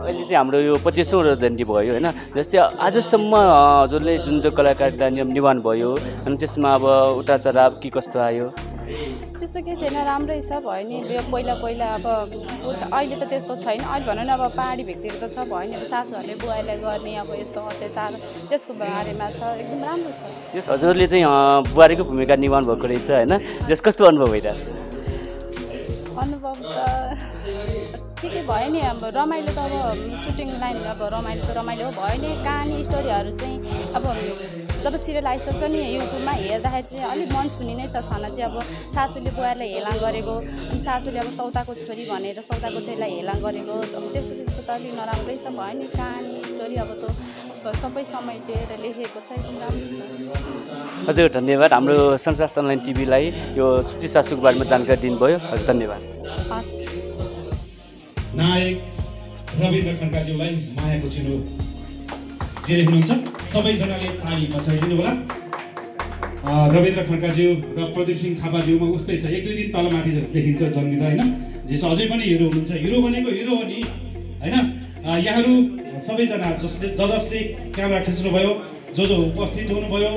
S8: अहिले चाहिँ हाम्रो यो 25औं रजत जयन्ती भयो होइन। जस्तै आजसम्म हजुरले जुन त्यो कलाकारिता निर्माण भयो अनि त्यसमा अब उता चढाव के कस्तो आयो?
S9: त्यस्तो के छैन, राम्रै छ भयो नि। पहिला अब अहिले त त्यस्तो छैन। अहिले भनौँ न अब पहाडी भेगतिर त छ भयो नि, अब सासूहरूले बुहारीलाई गर्ने अब यस्तो अत्याचार त्यसको बारेमा छ, एकदम राम्रो छ।
S8: यस हजुरले चाहिँ बुहारीको भूमिका निर्माण भएको रहेछ होइन। जस कस्तो अनुभव भइरहेछ?
S9: अनुभव त ठिकै भयो नि। अब रमाइलो त अब सुटिङ लाइन अब रमाइलो भयो नि। कहानी स्टोरीहरू चाहिँ अब जब सिरियल आइसक्छ नि युट्युबमा हेर्दाखेरि चाहिँ अलिक मन छुने नै छ। छन चाहिँ अब सासूले बुहारीलाई हेलाङ गरेको, अनि सासूले अब सौताको छोरी भनेर सौताको छोरीलाई हेलाङ गरेको, अब त्यस्तो त अलिक नराम्रै छ भयो नि। कहानी स्टोरी अब त सबै समेटेर लेखेको छ, एकदम राम्रो छ।
S8: हजुर धन्यवाद। हाम्रो संसार अनलाइन टिभीलाई यो छुट्टी सासुको बारेमा जानकारी दिनुभयो, हजुर धन्यवाद।
S9: हस्।
S3: नायक रविन्द्र खड्काज्यूलाई मायाको चिनो दिँदै हुनुहुन्छ, सबैजनाले ताली बजाइदिनु होला। रविन्द्र खड्काज्यू र प्रदीप सिंह थापाज्यूमा उस्तै छ, 1-2 दिन तलमाथि देखिन्छ जन्मिँदा होइन। जस अझै पनि हिरो हुनुहुन्छ, हिरो भनेको हिरो हो नि होइन। यहाँहरू सबैजना जसले क्यामेरा खिच्नुभयो, जो उपस्थित हुनुभयो,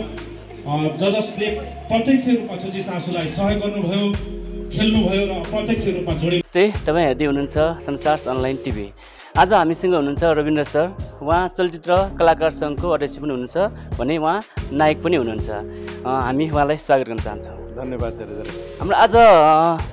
S3: जसले प्रत्यक्ष रूपमा छुट्टी सासुलाई सहयोग गर्नुभयो, खेल्नुभयो र प्रत्यक्ष रूपमा जोडे।
S8: तपाईँ हेर्दै हुनुहुन्छ संसार अनलाइन टिभी। आज हामीसँग हुनुहुन्छ रविन्द्र सर। उहाँ चलचित्र कलाकार सङ्घको अध्यक्ष पनि हुनुहुन्छ भने उहाँ नायक पनि हुनुहुन्छ। हामी उहाँलाई स्वागत गर्न चाहन्छौँ।
S1: धन्यवाद धेरै धेरै।
S8: हाम्रो आज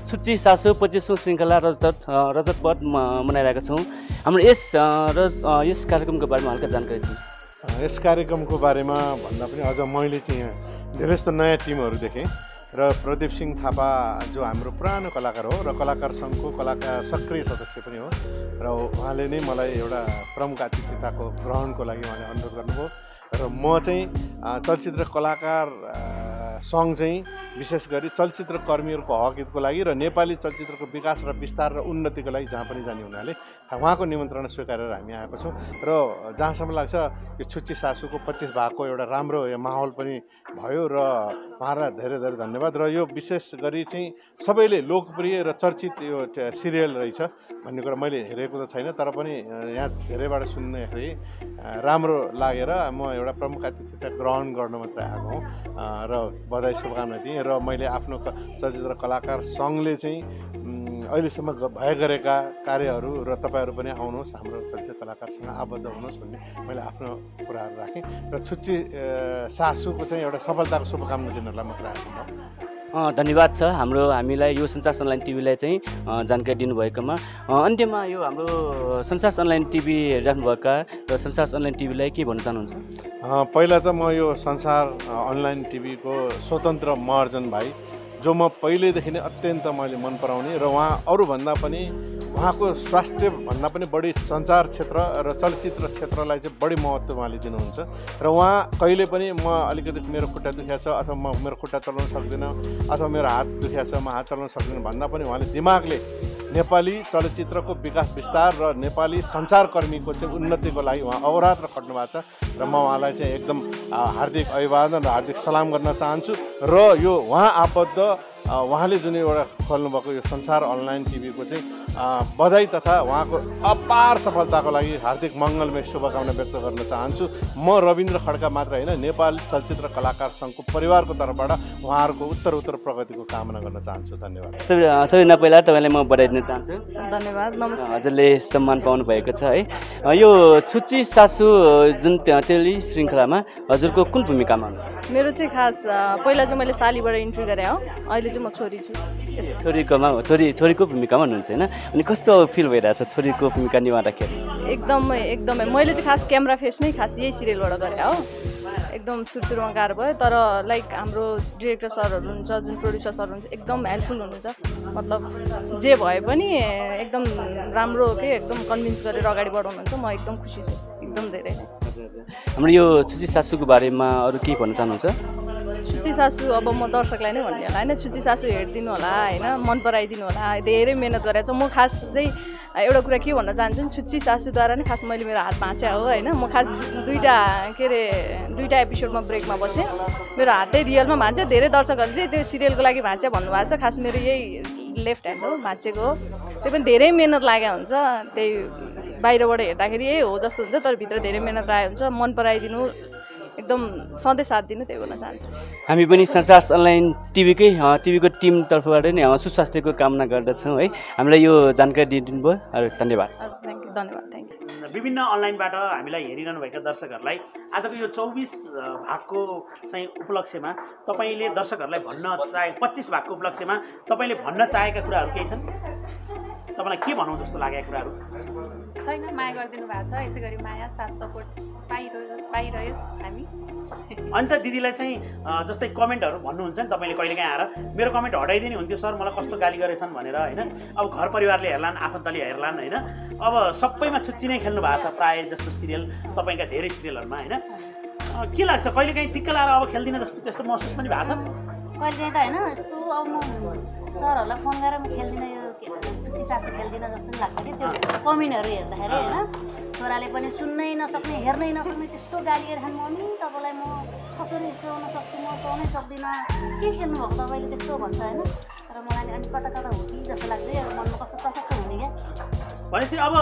S8: छुट्टी सासु 25औं श्रृङ्खला रजतपथ मनाइरहेका छौँ। हाम्रो यस कार्यक्रमको बारेमा हल्का जानकारी दिनुहोस्।
S1: यस कार्यक्रमको बारेमा भन्दा पनि अझ मैले चाहिँ धेरै जस्तो नयाँ टिमहरू देखेँ र प्रदीप सिंह थापा जो हाम्रो पुरानो कलाकार हो र कलाकार सङ्घको सक्रिय सदस्य पनि हो र उहाँले नै मलाई एउटा प्रमुख अतिथिताको ग्रहणको लागि उहाँले अनुरोध गर्नुभयो र म चाहिँ चलचित्र कलाकार सङ्घ चाहिँ विशेष गरी चलचित्र कर्मीहरूको हक हितको लागि र नेपाली चलचित्रको विकास र विस्तार र उन्नतिको लागि जहाँ पनि जाने हुनाले उहाँको निमन्त्रणा स्वीकारेर हामी आएको छौँ र जहाँसम्म लाग्छ यो छुट्टी सासुको 25 भागको एउटा राम्रो माहौल पनि भयो र उहाँलाई धेरै धेरै धन्यवाद। र यो विशेष गरी चाहिँ सबैले लोकप्रिय र चर्चित यो सिरियल रहेछ भन्ने कुरा मैले हेरेको त छैन, तर पनि यहाँ धेरैबाट सुन्दाखेरि राम्रो लागेर म एउटा प्रमुख अतिथिता ग्रहण गर्न मात्रै आएको हुँ र बधाई शुभकामना दिएँ। र मैले आफ्नो चलचित्र कलाकार सङ्घले चाहिँ अहिलेसम्म गरेका कार्यहरू र तपाईँहरू पनि आउनुहोस्, हाम्रो चलचित्र कलाकारसँग आबद्ध हुनुहोस् भन्ने मैले आफ्नो कुराहरू राखेँ र छुट्टी सासुको चाहिँ एउटा सफलताको शुभकामना दिनलाई मात्र आएको
S8: धन्यवाद छ हामीलाई यो संसार अनलाइन टिभीलाई चाहिँ जानकारी दिनुभएकोमा। अन्त्यमा यो हाम्रो संसार अनलाइन टिभी हेरिराख्नुभएका र संसार अनलाइन टिभीलाई के भन्न चाहनुहुन्छ?
S1: पहिला त म यो संसार अनलाइन टिभीको स्वतन्त्र महर्जन भाइ जो म पहिल्यैदेखि नै अत्यन्त मैले मन पराउने र उहाँ अरूभन्दा पनि उहाँको स्वास्थ्य भन्दा पनि बढी सञ्चार क्षेत्र र चलचित्र क्षेत्रलाई चाहिँ बढी महत्त्व उहाँले दिनुहुन्छ र उहाँ कहिले पनि म अलिकति मेरो खुट्टा दुखिया छ अथवा म मेरो खुट्टा चलाउन सक्दिनँ अथवा मेरो हात दुखिया छ म हात चलाउन सक्दिनँ भन्दा पनि उहाँले दिमागले नेपाली चलचित्रको विकास विस्तार र नेपाली सञ्चारकर्मीको चाहिँ उन्नतिको लागि उहाँ अहोरात्र खट्नु भएको छ र म उहाँलाई चाहिँ एकदम हार्दिक अभिवादन र हार्दिक सलाम गर्न चाहन्छु र यो उहाँ आबद्ध उहाँले जुन एउटा खोल्नुभएको यो संसार अनलाइन टिभीको चाहिँ बधाई तथा उहाँको अपार सफलताको लागि हार्दिक मङ्गलमय शुभकामना व्यक्त गर्न चाहन्छु। म रविन्द्र खड्का मात्र होइन नेपाल चलचित्र कलाकार सङ्घको परिवारको तर्फबाट उहाँहरूको उत्तर प्रगतिको कामना गर्न चाहन्छु। धन्यवाद।
S8: सबैभन्दा पहिला तपाईँलाई म बधाई दिन चाहन्छु।
S9: धन्यवाद। नमस्ते।
S8: हजुरले सम्मान पाउनु भएको छ है। यो छुच्ची सासु जुन टेली श्रृङ्खलामा हजुरको कुन भूमिकामा हुनुहुन्छ?
S9: मेरो चाहिँ खास पहिला चाहिँ मैले सालीबाट इन्ट्री गरेँ हो, अहिले चाहिँ म छोरी छु।
S8: छोरीको भूमिकामा हुनुहुन्छ होइन? अनि कस्तो फिल भइरहेछ छोरीको भूमिका निभाउँदाखेरि?
S9: एकदमै मैले चाहिँ खास क्यामेरा फेस नै खास यही सिरियलबाट गरेँ हो। एकदम सुरुमा गाह्रो भयो तर लाइक हाम्रो डिरेक्टर सरहरू हुनुहुन्छ जुन प्रड्युसर सर हुनुहुन्छ एकदम हेल्पफुल हुनुहुन्छ। मतलब जे भए पनि एकदम राम्रो के एकदम कन्भिन्स गरेर अगाडि बढाउनुहुन्छ। म एकदम खुसी छु एकदम धेरै नै।
S8: हाम्रो यो छुच्ची सासुको बारेमा अरू के भन्न चाहनुहुन्छ?
S9: छुच्ची सासु अब म दर्शकलाई नै भन्ने होला होइन, छुच्ची सासु हेरिदिनु होला होइन, मन पराइदिनु होला। धेरै मेहनत गरेको छ। म खास चाहिँ एउटा कुरा के भन्न चाहन्छु, छुच्ची सासुद्वारा नै खास मैले मेरो हात भाँच्या हो होइन। म खास दुईवटा एपिसोडमा ब्रेकमा बसेँ, मेरो हातै रियलमा भाँच्यो। धेरै दर्शकहरूले चाहिँ त्यो सिरियलको लागि भाँच्या भन्नुभएको छ। खास मेरो यही लेफ्ट ह्यान्ड हो भाँचेको हो। त्यो पनि धेरै मेहनत लागेको हुन्छ। त्यही बाहिरबाट हेर्दाखेरि यही हो जस्तो हुन्छ तर भित्र धेरै मेहनत लागेको हुन्छ। मन पराइदिनु एकदम सधैँ साथ दिनु त्यही भन्न चाहन्छु।
S8: हामी पनि संसार अनलाइन टिभीको टिम तर्फबाट नै सुस्वास्थ्यको कामना गर्दछौँ है। हामीलाई यो जानकारी दिइदिनु भयो। धन्यवाद।
S9: धन्यवाद। Thank you.
S2: विभिन्न अनलाइनबाट हामीलाई हेरिरहनुभएका दर्शकहरूलाई आजको यो 24 भागको चाहिँ उपलक्ष्यमा तपाईँले दर्शकहरूलाई भन्न चाहे 25 भागको उपलक्ष्यमा तपाईँले भन्न चाहेका कुराहरू केही छन्? तपाईँलाई के भनौँ जस्तो लागेका कुराहरू?
S10: छैन, माया गरिदिनु भएको छ। यसै गरी माया साथ सपोर्ट पाइरह्योस् हामी।
S2: अनि त दिदीलाई चाहिँ जस्तै कमेन्टहरू भन्नुहुन्छ नि तपाईँले कहिलेकाहीँ आएर मेरो कमेन्ट हटाइदिनु हुन्थ्यो सर मलाई कस्तो गाली गरेछन् भनेर होइन। अब घर परिवारले हेर्लान् आफन्तले हेर्लान् होइन। अब सबैमा छुच्ची नै खेल्नु भएको छ प्रायः जस्तो सिरियल तपाईँका धेरै सिरियलहरूमा होइन। के लाग्छ कहिलेकाहीँ दिक्क लाएर अब खेल्दिनँ जस्तो त्यस्तो महसुस पनि भएको छ?
S10: कहिलेकाहीँ त होइन यस्तो अब म सरहरूलाई फोन गरेर म खेल्दिनँ यो छुच्ची सासु खेल्दिनँ जस्तो पनि लाग्छ कि त्यो कमेन्टहरू हेर्दाखेरि होइन। छोराले पनि सुन्नै नसक्ने हेर्नै नसक्ने त्यस्तो गाली गरिरहनु मम्मी तपाईँलाई म कसरी सुहाउन सक्छु म सुहाउनै सक्दिनँ के खेल्नुभएको तपाईँले त्यस्तो भन्छ होइन। तर मलाई अनि कता हो कि जस्तो लाग्छ मनमा कस्तो तसक्क हुने क्या।
S2: भनेपछि अब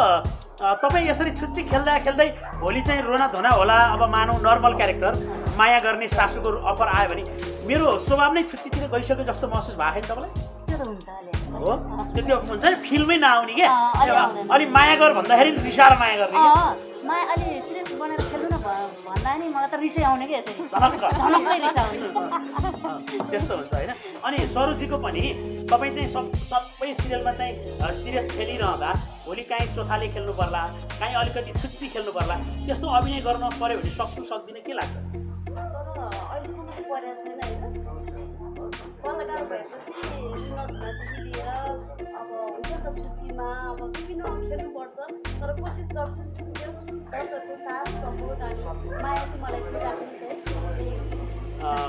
S2: तपाईँ यसरी छुच्ची खेल्दै भोलि चाहिँ रोना धोना होला। अब मानौँ नर्मल क्यारेक्टर माया गर्ने सासूको अफर आयो भने मेरो स्वभाव नै छुच्चीतिर गइसक्यो जस्तो महसुस भएको छैन तपाईँलाई?
S10: त्यो त हुन्छ
S2: हो त्यो हुन्छ नि फिल्मै नआउने क्या। अलि माया गर भन्दाखेरि रिसाएर माया गर्ने
S10: माया अलि सिरियस बनेर खेल्नु न भन्दा नि मलाई त रिसै आउने क्या यसरी झनक्कै रिस आउने
S2: त्यस्तो हुन्छ होइन। अनि सरोजीको पनि तपाईँ चाहिँ सबै सिरियलमा चाहिँ सिरियस खेलिरहँदा भोलि काहीँ चोथाले खेल्नु पर्ला काहीँ अलिकति छुच्ची खेल्नु पर्ला त्यस्तो अभिनय गर्न पऱ्यो भने सक्दिनँ के लाग्छ?
S10: अहिलेसम्म परेको छैन होइन। कलाकार भएपछि लिएर अब हुन्छ त छुच्चीमा अब विभिन्न खेल्नुपर्छ तर कोसिस गर्छु दर्शकको साथ सपोर्ट अनि माया चाहिँ मलाई राख्नु छ।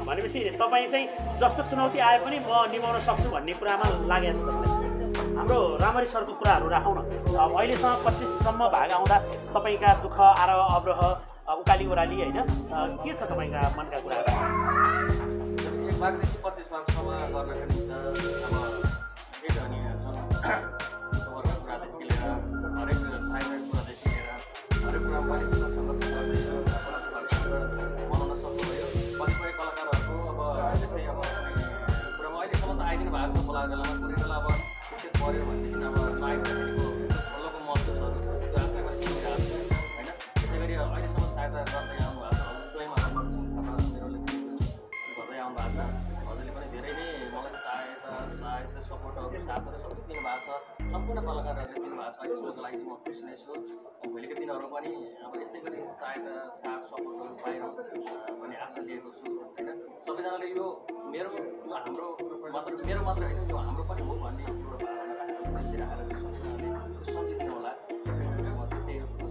S2: भनेपछि तपाईँ चाहिँ जस्तो चुनौती आए पनि म निभाउन सक्छु भन्ने कुरामा लागेको छ तपाईँलाई। हाम्रो राम्ररी सरको कुराहरू राखौँ न। अहिलेसम्म 25सम्म भाग आउँदा तपाईँका दुःख आरोह अवरोह उकाली ओह्राली होइन के छ तपाईँका मनका कुराहरू?
S6: एक भागदेखि 25 भागसम्म गर्नका निम्ति अब एक अनि जुन कुरादेखि लिएर हरेक साइडको कुरादेखि लिएर हरेक कुरा पनि सङ्घर्ष गर्दै बनाउन सक्नुभयो। कतिपय कलाकारहरूको अब जस्तै अब कुरामा अहिलेसम्म त आइदिनु भएको छ बोलाएको बेलामा कुनै बेला अब विशेष पऱ्यो भनेदेखि अब नआइदिँदाखेरिको बल्लको महसुसहरू त्यो आफैमा सिकिरहेको छ होइन। त्यसै गरी अहिलेसम्म सहायता गर्दै आउनु भएको छ। स्वयं मेरो गर्दै आउनु भएको छ। हजुरले पनि धेरै नै मलाई
S11: कलाकारहरूले दिनु भएको छ यसको लागि म खुसी नै छु। भोलिको दिनहरू पनि अब यस्तै गरी सायद साथ सपोर्टहरू पाइरहोस् भन्ने आशा लिएको छु होइन। सबैजनाले यो मेरो हाम्रो मेरो मात्र होइन यो हाम्रो पनि हो भन्ने एउटा भावना राखेर बसिरहेर सबैजनाले सम्झिदिनु होला।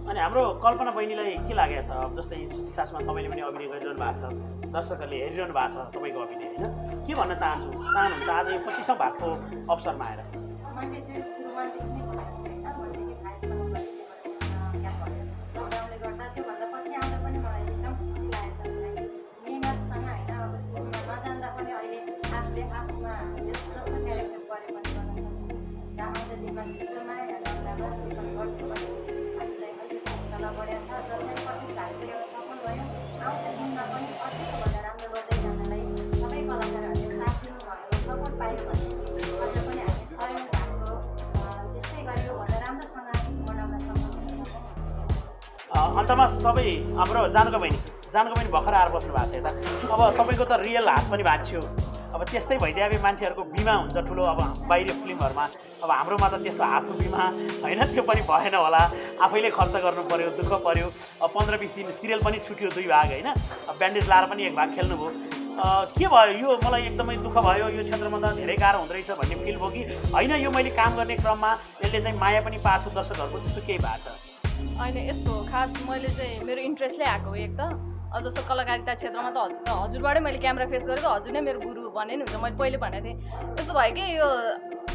S2: अनि हाम्रो कल्पना बहिनीलाई के लागेको छ? अब जस्तै सासमा तपाईँले पनि अभिनय गरिरहनु भएको छ, दर्शकहरूले हेरिरहनु भएको छ तपाईँको अभिनय होइन, के भन्न चाहनुहुन्छ आज यो 25औं भागको अवसरमा आएर?
S10: मैले चाहिँ सुरुवातदेखि नै भनेको छु होइन, भनेदेखि 5सम्म लकडाउनले गर्दा त्योभन्दा पछि आउँदा पनि मलाई एकदम खुसी लागेको छ। मिहिनेतसँग होइन, अब सुरुमा नजान्दा पनि अहिले आफूले आफूमा जस्तो क्यारेक्टर गरे पनि गर्न सक्छु र आउँदो दिनमा छिटोमा राम्रो गर्छु भने आफूलाई अलिक हौसला बढेको छ। जसरी 25 भागको एउटा सफल भयो, आउँदो दिनमा पनि अझैभन्दा राम्रो गर्दै जानलाई सबै कलाकारहरूले साथ दिनुभयो, सपोर्ट पायो भने अझ पनि हामी सहयोग भएको त्यस्तै गरियो भने राम्रोसँग बनाउन सक्छौँ।
S2: अन्तमा सबै हाम्रो जानुका बहिनी भर्खर आएर बस्नु भएको छ यता। अब तपाईँको त रियल हात पनि भाँच्यो, अब त्यस्तै भइदिए अब मान्छेहरूको बिमा हुन्छ ठुलो, अब बाहिर फिल्महरूमा अब हाम्रोमा त त्यस्तो हातको बिमा होइन, त्यो पनि भएन होला, आफैले खर्च गर्नु पऱ्यो, दुःख पऱ्यो। अब 15-20 दिन सिरियल पनि छुट्यो 2 भाग होइन, अब ब्यान्डेज लाएर पनि 1 भाग खेल्नुभयो। के भयो यो? मलाई एकदमै दुःख भयो, यो क्षेत्रमा त धेरै गाह्रो हुँदो रहेछ भन्ने फिल भयो कि होइन? यो मैले काम गर्ने क्रममा यसले चाहिँ माया पनि पाएको छु दर्शकहरूको, त्यस्तो केही भएको छ?
S12: होइन, यस्तो खास मैले चाहिँ मेरो इन्ट्रेस्टले आएको हो। एक त जस्तो कलाकारिता क्षेत्रमा त हजुरबाटै मैले क्यामेरा फेस गरेको, हजुर नै मेरो गुरु भन्ने नि हुन्छ। मैले पहिले भनेको थिएँ यस्तो भयो कि यो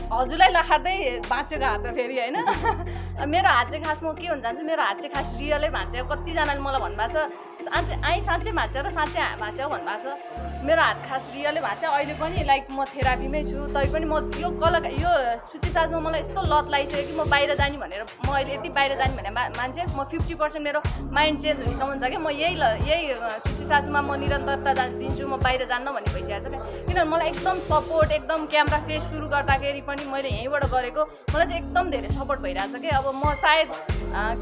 S12: हजुरलाई नखाँदै भाँचेको हात हो फेरि होइन। मेरो हात चाहिँ खास म के हुन जान्छु, मेरो हात चाहिँ खास रियलै भाँचेको। कतिजनाले मलाई भन्नुभएको छ साँच्चै भाँच्यो र साँच्चै भाँच्यो भन्नुभएको छ। मेरो हात खास रियलै भाँच्यो। अहिले पनि लाइक म थेरापीमै छु, तैपनि म यो सुची साजमा मलाई यस्तो लत लागिसक्यो कि म बाहिर जाने भनेर, म अहिले यति बाहिर जाने भने मान्छे म 50% मेरो माइन्ड चेन्ज हुनेसम्म छ कि म यही सुची साजुमा म निरन्तरता दिन्छु, म बाहिर जान्न भन्ने भइसकेको छ क्या। किनभने मलाई एकदम सपोर्ट, एकदम क्यामेरा फेस सुरु गर्दाखेरि पनि मैले यहीँबाट गरेको, मलाई चाहिँ एकदम धेरै सपोर्ट भइरहेको छ कि। अब म सायद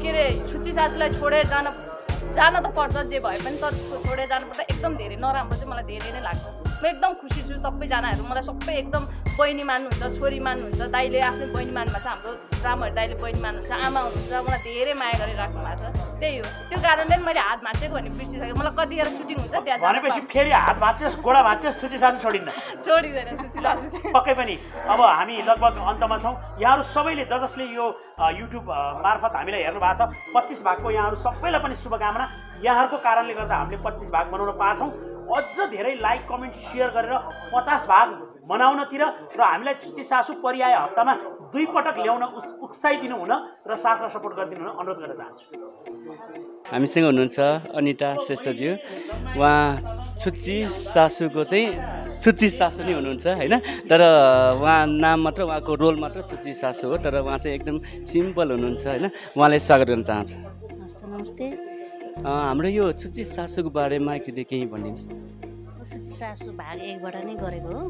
S12: के अरे सुची साजुलाई छोडेर जान त पर्छ जे भए पनि, तर छोडेर जानुपर्दा एकदम धेरै नराम्रो चाहिँ मलाई धेरै नै लाग्छ। म एकदम खुसी छु, सबैजनाहरू मलाई सबै एकदम बहिनी मान्नुहुन्छ, छोरी मान्नुहुन्छ, दाइले आफ्नै बहिनी मान्नुभएको छ, हाम्रो रामहरू दाइले बहिनी मान्नुहुन्छ, आमा हुनुहुन्छ, मलाई धेरै माया गरिराख्नु भएको छ। त्यही हो, त्यो कारणले मैले हात भाँचेको भन्ने बिर्सिसकेँ। मलाई कतिखेर सुटिङ हुन्छ त्यहाँ
S2: भनेपछि फेरि हात भाँच्योस् गोडा भाँच्योस् सुची साजु छोडिन्न,
S12: छोडिँदैन सुची साजु चाहिँ
S2: पक्कै पनि। अब हामी लगभग अन्तमा छौँ। यहाँहरू सबैले जसले यो युट्युब मार्फत हामीलाई हेर्नु भएको छ, 25 भागको यहाँहरू सबैलाई पनि शुभकामना। यहाँहरूको कारणले गर्दा हामीले 25 भाग बनाउन पाएछौँ। अझ धेरै लाइक कमेन्ट सेयर गरेर 50 भाग बनाउनतिर र हामीलाई सुची सासु पर्याय हप्तामा 2 पटक ल्याउन उत्साहिदिनु हुन र साथ र सपोर्ट गरिदिनु हुन अनुरोध गर्न चाहन्छु।
S8: हामीसँग हुनुहुन्छ अनिता श्रेष्ठज्यू, उहाँ सुची सासुको चाहिँ सुची सासु नै हुनुहुन्छ होइन, तर उहाँ नाम मात्र, उहाँको रोल मात्र सुची सासु हो, तर उहाँ चाहिँ एकदम सिम्पल हुनुहुन्छ होइन। उहाँलाई स्वागत गर्न चाहन्छु।
S10: नमस्ते।
S8: हाम्रो यो सुची सासुको बारेमा एकचोटि केही भनिदिनुहोस्।
S10: सुची सासु भाग 1बाट नै गरेको हो,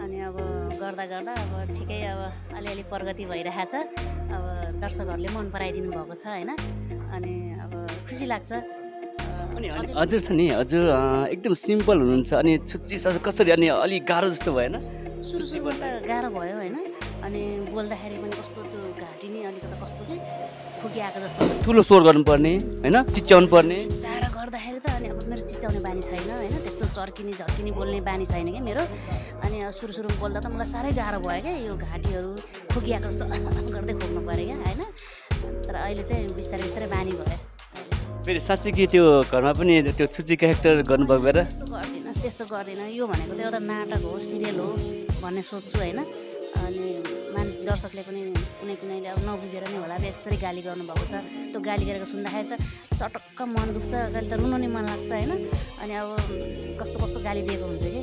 S10: अनि अब गर्दा गर्दा अब ठिकै अब अलिअलि प्रगति भइरहेको छ। अब दर्शकहरूले मन पराइदिनु भएको छ होइन, अनि अब खुसी लाग्छ।
S8: अनि हजुर छ नि, हजुर एकदम सिम्पल हुनुहुन्छ, अनि सुची सासु कसरी, अनि अलिक गाह्रो जस्तो भएन?
S10: सुरुमा त गाह्रो भयो होइन, अनि बोल्दाखेरि पनि कस्तो त्यो घाँटी नै अलिकति कस्तो कि फुकिआएको जस्तो,
S8: ठुलो स्वर गर्नुपर्ने होइन, चिच्याउनु पर्ने।
S10: चिच्याएर गर्दाखेरि त अनि अब मेरो चिच्याउने बानी छैन होइन, त्यस्तो चर्किने झर्किने बोल्ने बानी छैन क्या मेरो। अनि सुरुमा बोल्दा त मलाई साह्रै गाह्रो भयो क्या, यो घाँटीहरू फुकिआएको जस्तो गर्दै खोक्नु पऱ्यो क्या होइन। तर अहिले चाहिँ बिस्तारै बिस्तारै बानी भयो।
S8: फेरि साँच्चै कि त्यो घरमा पनि त्यो सुची क्यारेक्टर गर्नुभएको भएर
S10: त्यस्तो गर्दिनँ। यो भनेको त एउटा नाटक हो, सिरियल हो भन्ने सोच्छु होइन। अनि दर्शकले पनि कुनैले अब नबुझेर नै होला यसरी गाली गर्नुभएको छ, त्यो गाली गरेको सुन्दाखेरि त चटक्क मन दुख्छ, कहिले त रुनु नै मन लाग्छ होइन। अनि अब कस्तो कस्तो गाली दिएको हुन्छ कि।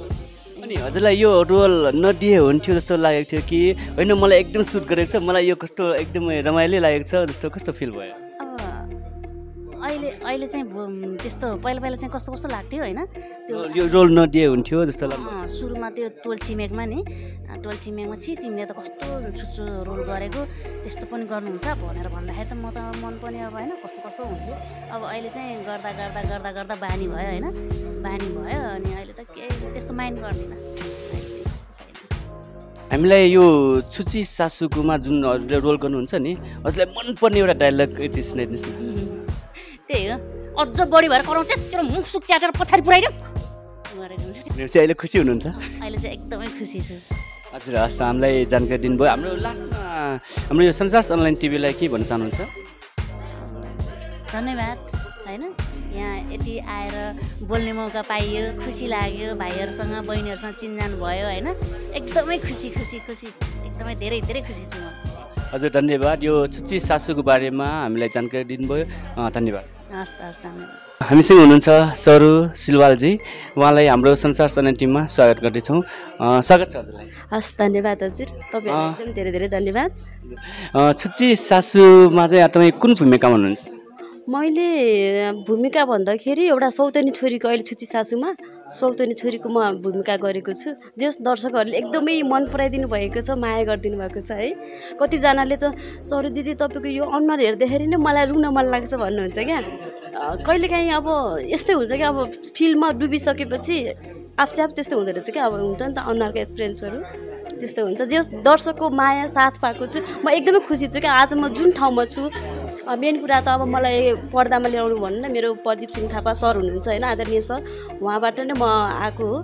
S8: अनि हजुरलाई यो रोल नदिए हुन्थ्यो जस्तो लागेको थियो कि होइन? मलाई एकदम सुट गरेको छ, मलाई यो कस्तो एकदमै रमाइलो लागेको छ जस्तो कस्तो फिल भयो?
S10: अहिले चाहिँ त्यस्तो पहिला चाहिँ कस्तो लाग्थ्यो होइन,
S8: त्यो यो रोल नदिए हुन्थ्यो जस्तो लाग्यो।
S10: सुरुमा त्यो टोल छिमेकमा छि तिमीले त कस्तो छुच्चो रोल गरेको, त्यस्तो पनि गर्नुहुन्छ भनेर भन्दाखेरि त म त मन पनि अब होइन कस्तो हुन्थ्यो। अब अहिले चाहिँ गर्दा बानी भयो होइन, बानी भयो। अनि अहिले त केही त्यस्तो माइन्ड गर्दिनँ।
S8: हामीलाई यो छुची सासूकोमा जुन हजुरले रोल गर्नुहुन्छ नि हजुरलाई मनपर्ने एउटा डायलग चाहिँ सुनाइदिनुहोस् न।
S10: त्यही हो, अझ बढी भएर कराउँछ तेरो मुख सुक च्याटेर पछाडि पुऱ्याइदिउँ गरेको हुन्छ।
S8: मेरो चाहिँ अहिले खुसी हुनुहुन्छ?
S10: अहिले चाहिँ एकदमै खुसी छु।
S8: हजुर हस्, हामीलाई जानकारी दिनुभयो। हाम्रो लास्टमा हाम्रो यो संसार अनलाइन टिभीलाई के भन्न चाहनुहुन्छ?
S10: धन्यवाद होइन, यहाँ यति आएर बोल्ने मौका पाइयो, खुसी लाग्यो, भाइहरूसँग बहिनीहरूसँग चिनजान भयो होइन, एकदमै खुसी खुसी खुसी, एकदमै धेरै धेरै खुसी छु म।
S8: हजुर धन्यवाद, यो छुच्ची सासूको बारेमा हामीलाई जानकारी दिनुभयो, धन्यवाद।
S10: हस् हस्, धन्यवाद।
S8: हामीसँग हुनुहुन्छ सरू सिलवालजी, उहाँलाई हाम्रो संसार अनलाइन टिममा स्वागत गर्दैछौँ। स्वागत छ हजुरलाई।
S13: हस्, धन्यवाद हजुर, तपाईँहरूलाई एकदम धेरै धेरै धन्यवाद।
S8: छुच्ची सासूमा चाहिँ तपाईँ कुन भूमिकामा हुनुहुन्छ?
S13: मैले भूमिका भन्दाखेरि एउटा सौतेनी छोरीको, अहिले छुच्ची सासूमा सौतेनी छोरीको म भूमिका गरेको छु। जस दर्शकहरूले एकदमै मन पराइदिनु भएको छ, माया गरिदिनु भएको छ है। कतिजनाले त सरू दिदी तपाईँको यो अनुहार हेर्दाखेरि नै मलाई रुन मन लाग्छ भन्नुहुन्छ क्या। कहिलेकाहीँ अब यस्तै हुन्छ क्या, अब फिल्ममा डुबिसकेपछि आफसे आफ त्यस्तो हुँदो रहेछ क्या। अब हुन्छ नि त अनुहारको एक्सपिरियन्सहरू त्यस्तो हुन्छ। जस दर्शकको माया साथ पाएको छु, म एकदमै खुसी छु क्या। आज म जुन ठाउँमा छु, मेन कुरा त अब मलाई पर्दामा ल्याउनु भन्नु न, मेरो प्रदीप सिंह थापा सर हुनुहुन्छ होइन, आदरणीय सर, उहाँबाट नै म आएको हो।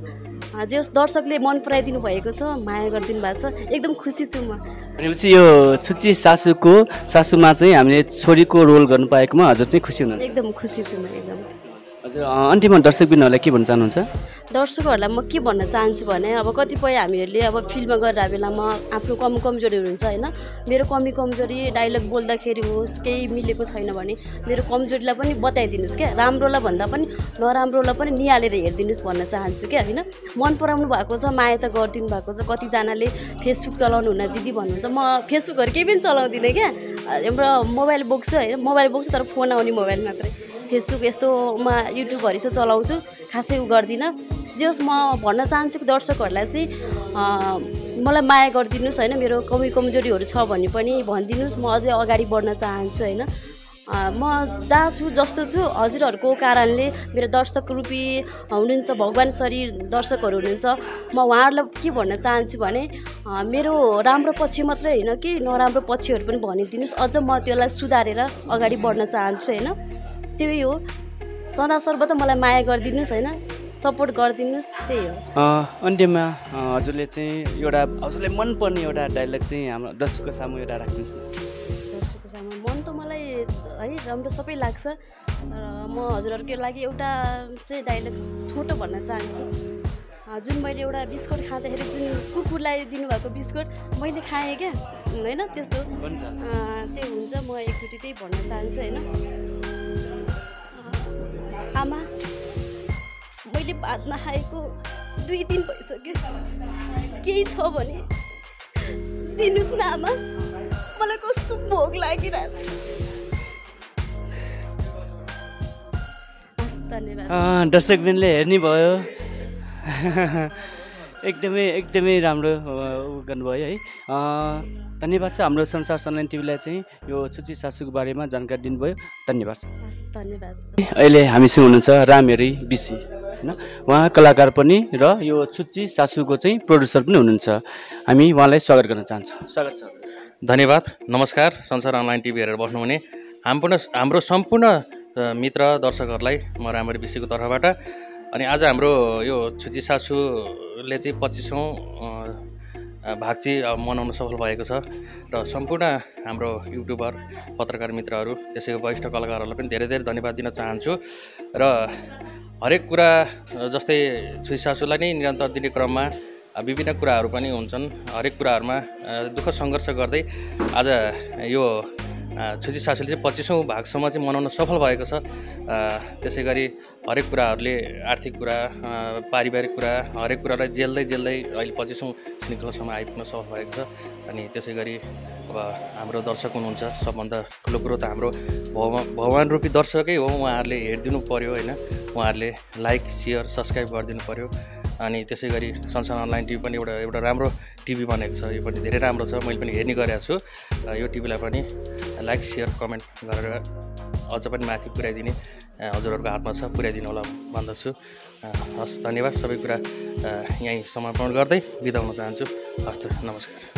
S13: जस दर्शकले मन पराइदिनु भएको छ, माया गरिदिनु भएको छ, एकदम खुसी छु म।
S8: भनेपछि यो छुच्ची सासूमा चाहिँ हामीले छोरीको रोल गर्नु पाएकोमा हजुर चाहिँ खुसी हुनुहुन्छ?
S13: एकदम खुसी छु म, एकदम।
S8: हजुर अन्तिममा दर्शकबिनहरूलाई के भन्न चाहनुहुन्छ?
S13: दर्शकहरूलाई म के भन्न चाहन्छु भने, अब कतिपय हामीहरूले अब फिल्ममा गरेर बेलामा आफ्नो कमजोरीहरू हुन्छ होइन। मेरो कमजोरी डाइलग बोल्दाखेरि होस्, केही मिलेको छैन भने मेरो कमजोरीलाई पनि बताइदिनुहोस् क्या। राम्रोलाई भन्दा पनि नराम्रोलाई पनि निहालेर हेरिदिनुहोस् भन्न चाहन्छु क्या होइन। मन पराउनु भएको छ, माया त गरिदिनु भएको छ। कतिजनाले फेसबुक चलाउनु हुन्न दिदी भन्नुहुन्छ, म फेसबुकहरू केही पनि चलाउँदिनँ क्या। एउटा मोबाइल बोक्छु होइन, मोबाइल बोक्छु तर फोन आउने मोबाइल मात्रै। फेसबुक यस्तोमा युट्युबहरू यसो चलाउँछु, खासै उ गर्दिनँ। जस म भन्न चाहन्छु कि दर्शकहरूलाई चाहिँ मलाई माया गरिदिनुहोस् होइन। मेरो कमजोरीहरू छ भने पनि भनिदिनुहोस्, म अझै अगाडि बढ्न चाहन्छु होइन। म जहाँ छु जस्तो छु हजुरहरूको कारणले, मेरो दर्शक रूपी हुनुहुन्छ भगवान् शरीर दर्शकहरू हुनुहुन्छ। म उहाँहरूलाई के भन्न चाहन्छु भने, मेरो राम्रो पक्ष मात्रै होइन कि नराम्रो पक्षहरू पनि भनिदिनुहोस्। अझ म त्यसलाई सुधारेर अगाडि बढ्न चाहन्छु होइन। त्यही हो, सदा सर्वदा मलाई माया गरिदिनुहोस् होइन, सपोर्ट गरिदिनुहोस्, त्यही हो।
S8: अन्त्यमा हजुरले चाहिँ एउटा हजुरलाई मनपर्ने एउटा डाइलग चाहिँ हाम्रो दर्शकको सामु एउटा राख्नुहोस्।
S13: दर्शकको सामु मन त मलाई है राम्रो सबै लाग्छ, तर म हजुरहरूको लागि एउटा चाहिँ डाइलग छोटो भन्न चाहन्छु। जुन मैले एउटा बिस्कुट खाँदाखेरि जुन कुकुरलाई दिनुभएको बिस्कुट मैले खाएँ क्या होइन, त्यस्तो त्यही हुन्छ। म एकचोटि त्यही भन्न चाहन्छु होइन। आमा, मैले भात नखाएको 2 दिन भइसक्यो, केही छ भने दिनुहोस् न आमा, मलाई कस्तो भोक लागिरहेको छ। धन्यवाद।
S8: दर्शकबिनले हेर्ने भयो, एकदमै राम्रो गर्नुभयो है। धन्यवाद छ हाम्रो संसार अनलाइन टिभीलाई चाहिँ यो छुच्ची सासूको बारेमा जानकारी दिनुभयो, धन्यवाद।
S13: धन्यवाद।
S8: अहिले हामीसँग हुनुहुन्छ रामहेरी बिसी होइन, उहाँ कलाकार पनि र यो छुच्ची सासूको चाहिँ प्रोड्युसर पनि हुनुहुन्छ। हामी उहाँलाई स्वागत गर्न चाहन्छौँ। स्वागत छ।
S11: धन्यवाद, नमस्कार। संसार अनलाइन टिभी हेरेर बस्नुहुने हाम्रो सम्पूर्ण मित्र दर्शकहरूलाई म रामहेरी बिसीको तर्फबाट, अनि आज हाम्रो यो छुच्ची सासूले चाहिँ 25औँ भाग चाहिँ मनाउन सफल भएको छ र सम्पूर्ण हाम्रो युट्युबर पत्रकार मित्रहरू त्यसैको वरिष्ठ कलाकारहरूलाई पनि धेरै धेरै धन्यवाद दिन चाहन्छु। र हरेक कुरा जस्तै छुच्ची सासूलाई नै निरन्तर दिने क्रममा विभिन्न कुराहरू पनि हुन्छन्। हरेक कुराहरूमा दुःख सङ्घर्ष गर्दै आज यो छुच्ची सासूले चाहिँ 25औँ भागसम्म चाहिँ मनाउन सफल भएको छ। त्यसै गरी हरेक कुराहरूले आर्थिक कुरा, पारिवारिक कुरा, हरेक कुरालाई जेल्दै अहिले 25औँ श्रृङ्खलासम्म आइपुग्न सफल भएको छ। अनि त्यसै गरी अब हाम्रो दर्शक हुनुहुन्छ, सबभन्दा ठुलो कुरो त हाम्रो भगवान् रूपी दर्शकै हो। उहाँहरूले हेरिदिनु पऱ्यो होइन, उहाँहरूले लाइक सेयर सब्सक्राइब गरिदिनु पऱ्यो। अनि त्यसै गरी संसार अनलाइन टिभी पनि एउटा राम्रो टिभी बनेको छ, यो पनि धेरै राम्रो छ, मैले पनि हेर्ने गरेको छु। यो टिभीलाई पनि लाइक सेयर कमेन्ट गरेर अझ पनि माथि पुर्याइदिने हजुरहरूको हातमा छ, पुर्याइदिनु होला भन्दछु। हस्, धन्यवाद। सबै कुरा यहीँ समर्पण गर्दै बिदा हुन चाहन्छु।
S14: हस् त, नमस्कार।